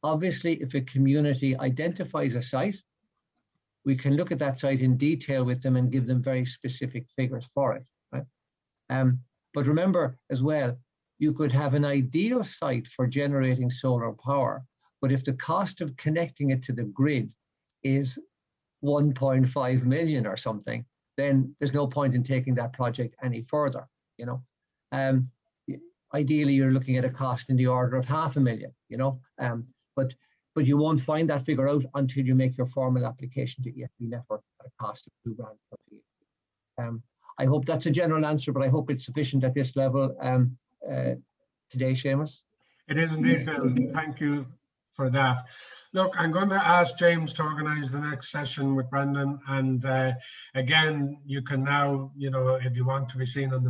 D: Obviously, if a community identifies a site, we can look at that site in detail with them and give them very specific figures for it, right? But remember as well, you could have an ideal site for generating solar power, but if the cost of connecting it to the grid is 1.5 million or something, then there's no point in taking that project any further, you know. Ideally, you're looking at a cost in the order of 500,000, you know, but you won't find that figure out until you make your formal application to EFB Network at a cost of £2,000 per field. I hope that's a general answer, but I hope it's sufficient at this level today, Seamus.
B: It is indeed, Bill. Thank you for that. Look, I'm going to ask James to organise the next session with Brendan, and again, you can now, you know, if you want to be seen on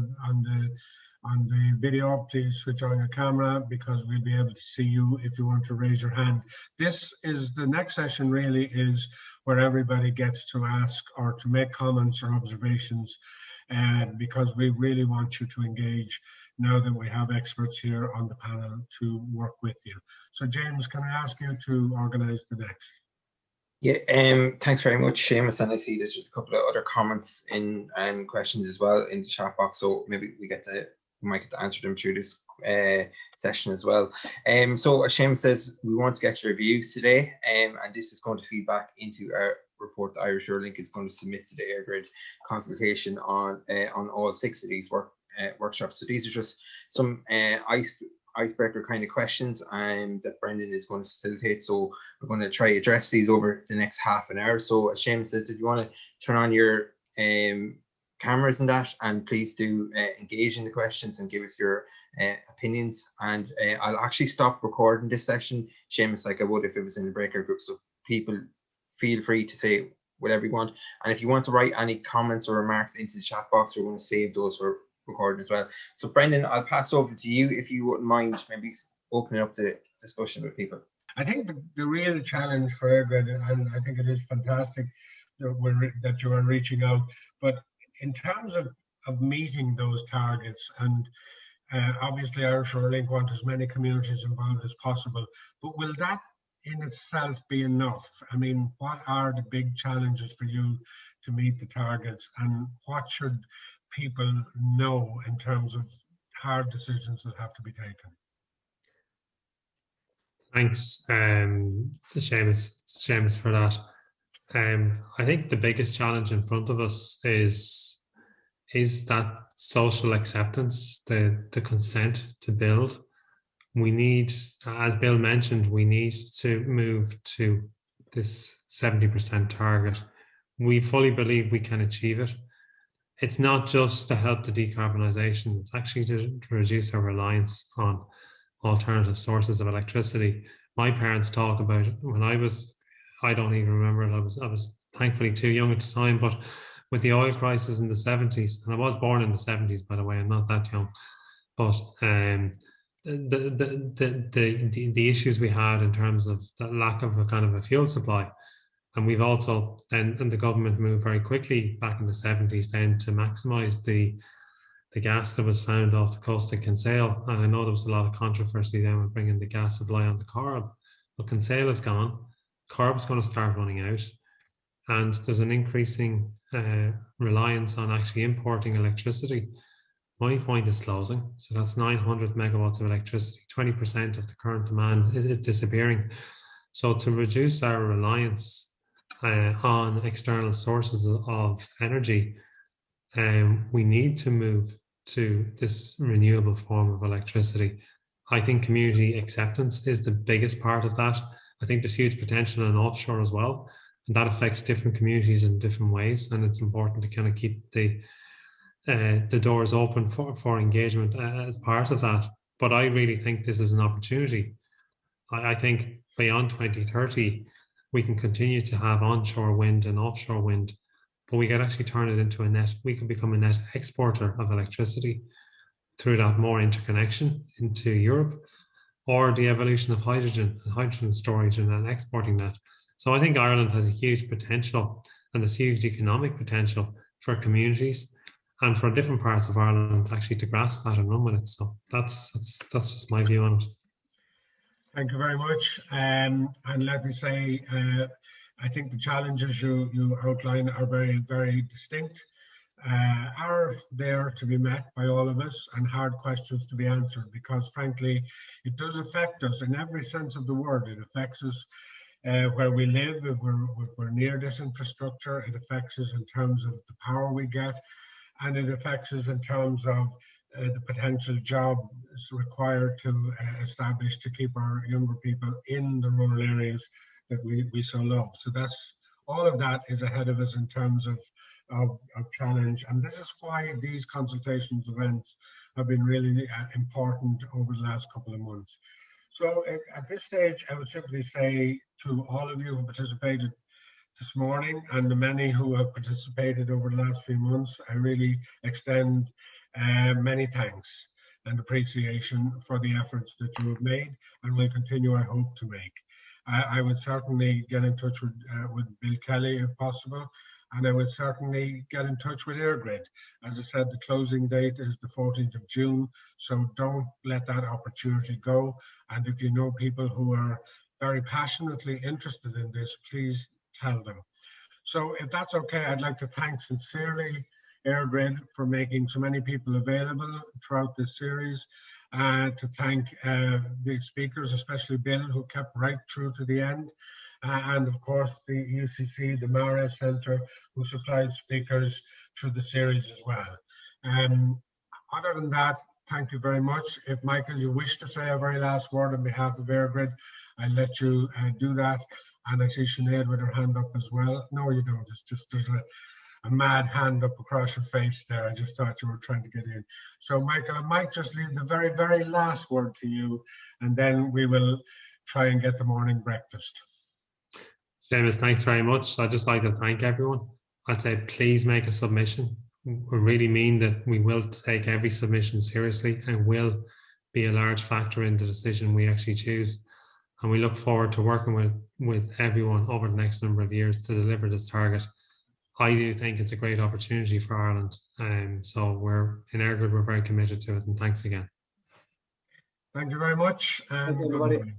B: the video, please switch on your camera, because we'll be able to see you if you want to raise your hand. This is the next session, really is where everybody gets to ask or to make comments or observations, because we really want you to engage now that we have experts here on the panel to work with you. So James, can I ask you to organise the next?
A: Yeah, thanks very much, Seamus. And I see there's just a couple of other comments and questions as well in the chat box, so maybe we might get to answer them through this session as well. So as Seamus says, we want to get your views today, and this is going to feed back into our report that Irish Eurolink is going to submit to the AirGrid consultation on all 6 of these workshops. So these are just some icebreaker kind of questions that Brendan is going to facilitate. So we're going to try to address these over the next half an hour. So as Seamus says, if you want to turn on your cameras and that, and please do engage in the questions and give us your opinions. And I'll actually stop recording this session, Seamus, like I would if it was in a breakout group, so people feel free to say whatever you want. And if you want to write any comments or remarks into the chat box, we're going to save those for recording as well. So Brendan, I'll pass over to you if you wouldn't mind maybe opening up the discussion with people.
B: I think the real challenge for AirGrid, and I think it is fantastic that you are reaching out, but in terms of meeting those targets, and obviously Irish Eurolink want as many communities involved as possible, but will that in itself be enough? I mean, what are the big challenges for you to meet the targets, and what should people know in terms of hard decisions that have to be taken?
E: Thanks, Seamus, for that. I think the biggest challenge in front of us is that social acceptance, the consent to build. We need, as Bill mentioned, we need to move to this 70% target. We fully believe we can achieve it. It's not just to help the decarbonisation, it's actually to reduce our reliance on alternative sources of electricity. My parents talk about, when I was I don't even remember it. I was thankfully too young at the time, but with the oil crisis in the 70s, and I was born in the 70s, by the way, I'm not that young, but the issues we had in terms of the lack of a kind of a fuel supply. And we've also, and the government moved very quickly back in the 70s then to maximise the gas that was found off the coast of Kinsale. And I know there was a lot of controversy then with bringing the gas supply on the Corrib, but Kinsale is gone. Corrib's going to start running out. And there's an increasing reliance on actually importing electricity. Money Point is closing, so that's 900 megawatts of electricity. 20% of the current demand is disappearing. So to reduce our reliance on external sources of energy, we need to move to this renewable form of electricity. I think community acceptance is the biggest part of that. I think there's huge potential in offshore as well, and that affects different communities in different ways. And it's important to kind of keep the doors open for engagement as part of that. But I really think this is an opportunity. I think beyond 2030, we can continue to have onshore wind and offshore wind, but we could actually turn it into we could become a net exporter of electricity through that more interconnection into Europe, or the evolution of hydrogen and hydrogen storage and then exporting that. So I think Ireland has a huge potential, and there's huge economic potential for communities and for different parts of Ireland actually to grasp that and run with it. So that's just my view on it.
B: Thank you very much. And let me say, I think the challenges you outline are very, very distinct, are there to be met by all of us, and hard questions to be answered, because frankly, it does affect us in every sense of the word. It affects us where we live, if we're near this infrastructure. It affects us in terms of the power we get, and it affects us in terms of the potential jobs required to establish to keep our younger people in the rural areas that we so love. So that's all of that is ahead of us in terms of challenge, and this is why these consultations events have been really important over the last couple of months. So at this stage, I would simply say to all of you who participated this morning and the many who have participated over the last few months, I really extend many thanks and appreciation for the efforts that you have made and will continue, I hope, to make. I would certainly get in touch with Bill Kelly if possible, and I would certainly get in touch with EirGrid. As I said, the closing date is the 14th of June, so don't let that opportunity go. And if you know people who are very passionately interested in this, please tell them. So if that's okay, I'd like to thank sincerely EirGrid for making so many people available throughout this series, to thank the speakers, especially Bill, who kept right through to the end, and of course the UCC, the Mara Centre, who supplied speakers through the series as well. Other than that, thank you very much. If Michael, you wish to say a very last word on behalf of EirGrid, I'll let you do that. And I see Sinead with her hand up as well. No, you don't. It's just there's a mad hand up across your face there. I just thought you were trying to get in. So Michael, I might just leave the very, very last word to you, and then we will try and get the morning breakfast.
E: Seamus, thanks very much. I'd just like to thank everyone. I'd say please make a submission. We really mean that we will take every submission seriously and will be a large factor in the decision we actually choose. And we look forward to working with everyone over the next number of years to deliver this target. I do think it's a great opportunity for Ireland. So we're in EirGrid, we're very committed to it, and thanks again.
B: Thank you very much. And
D: thank you, everybody.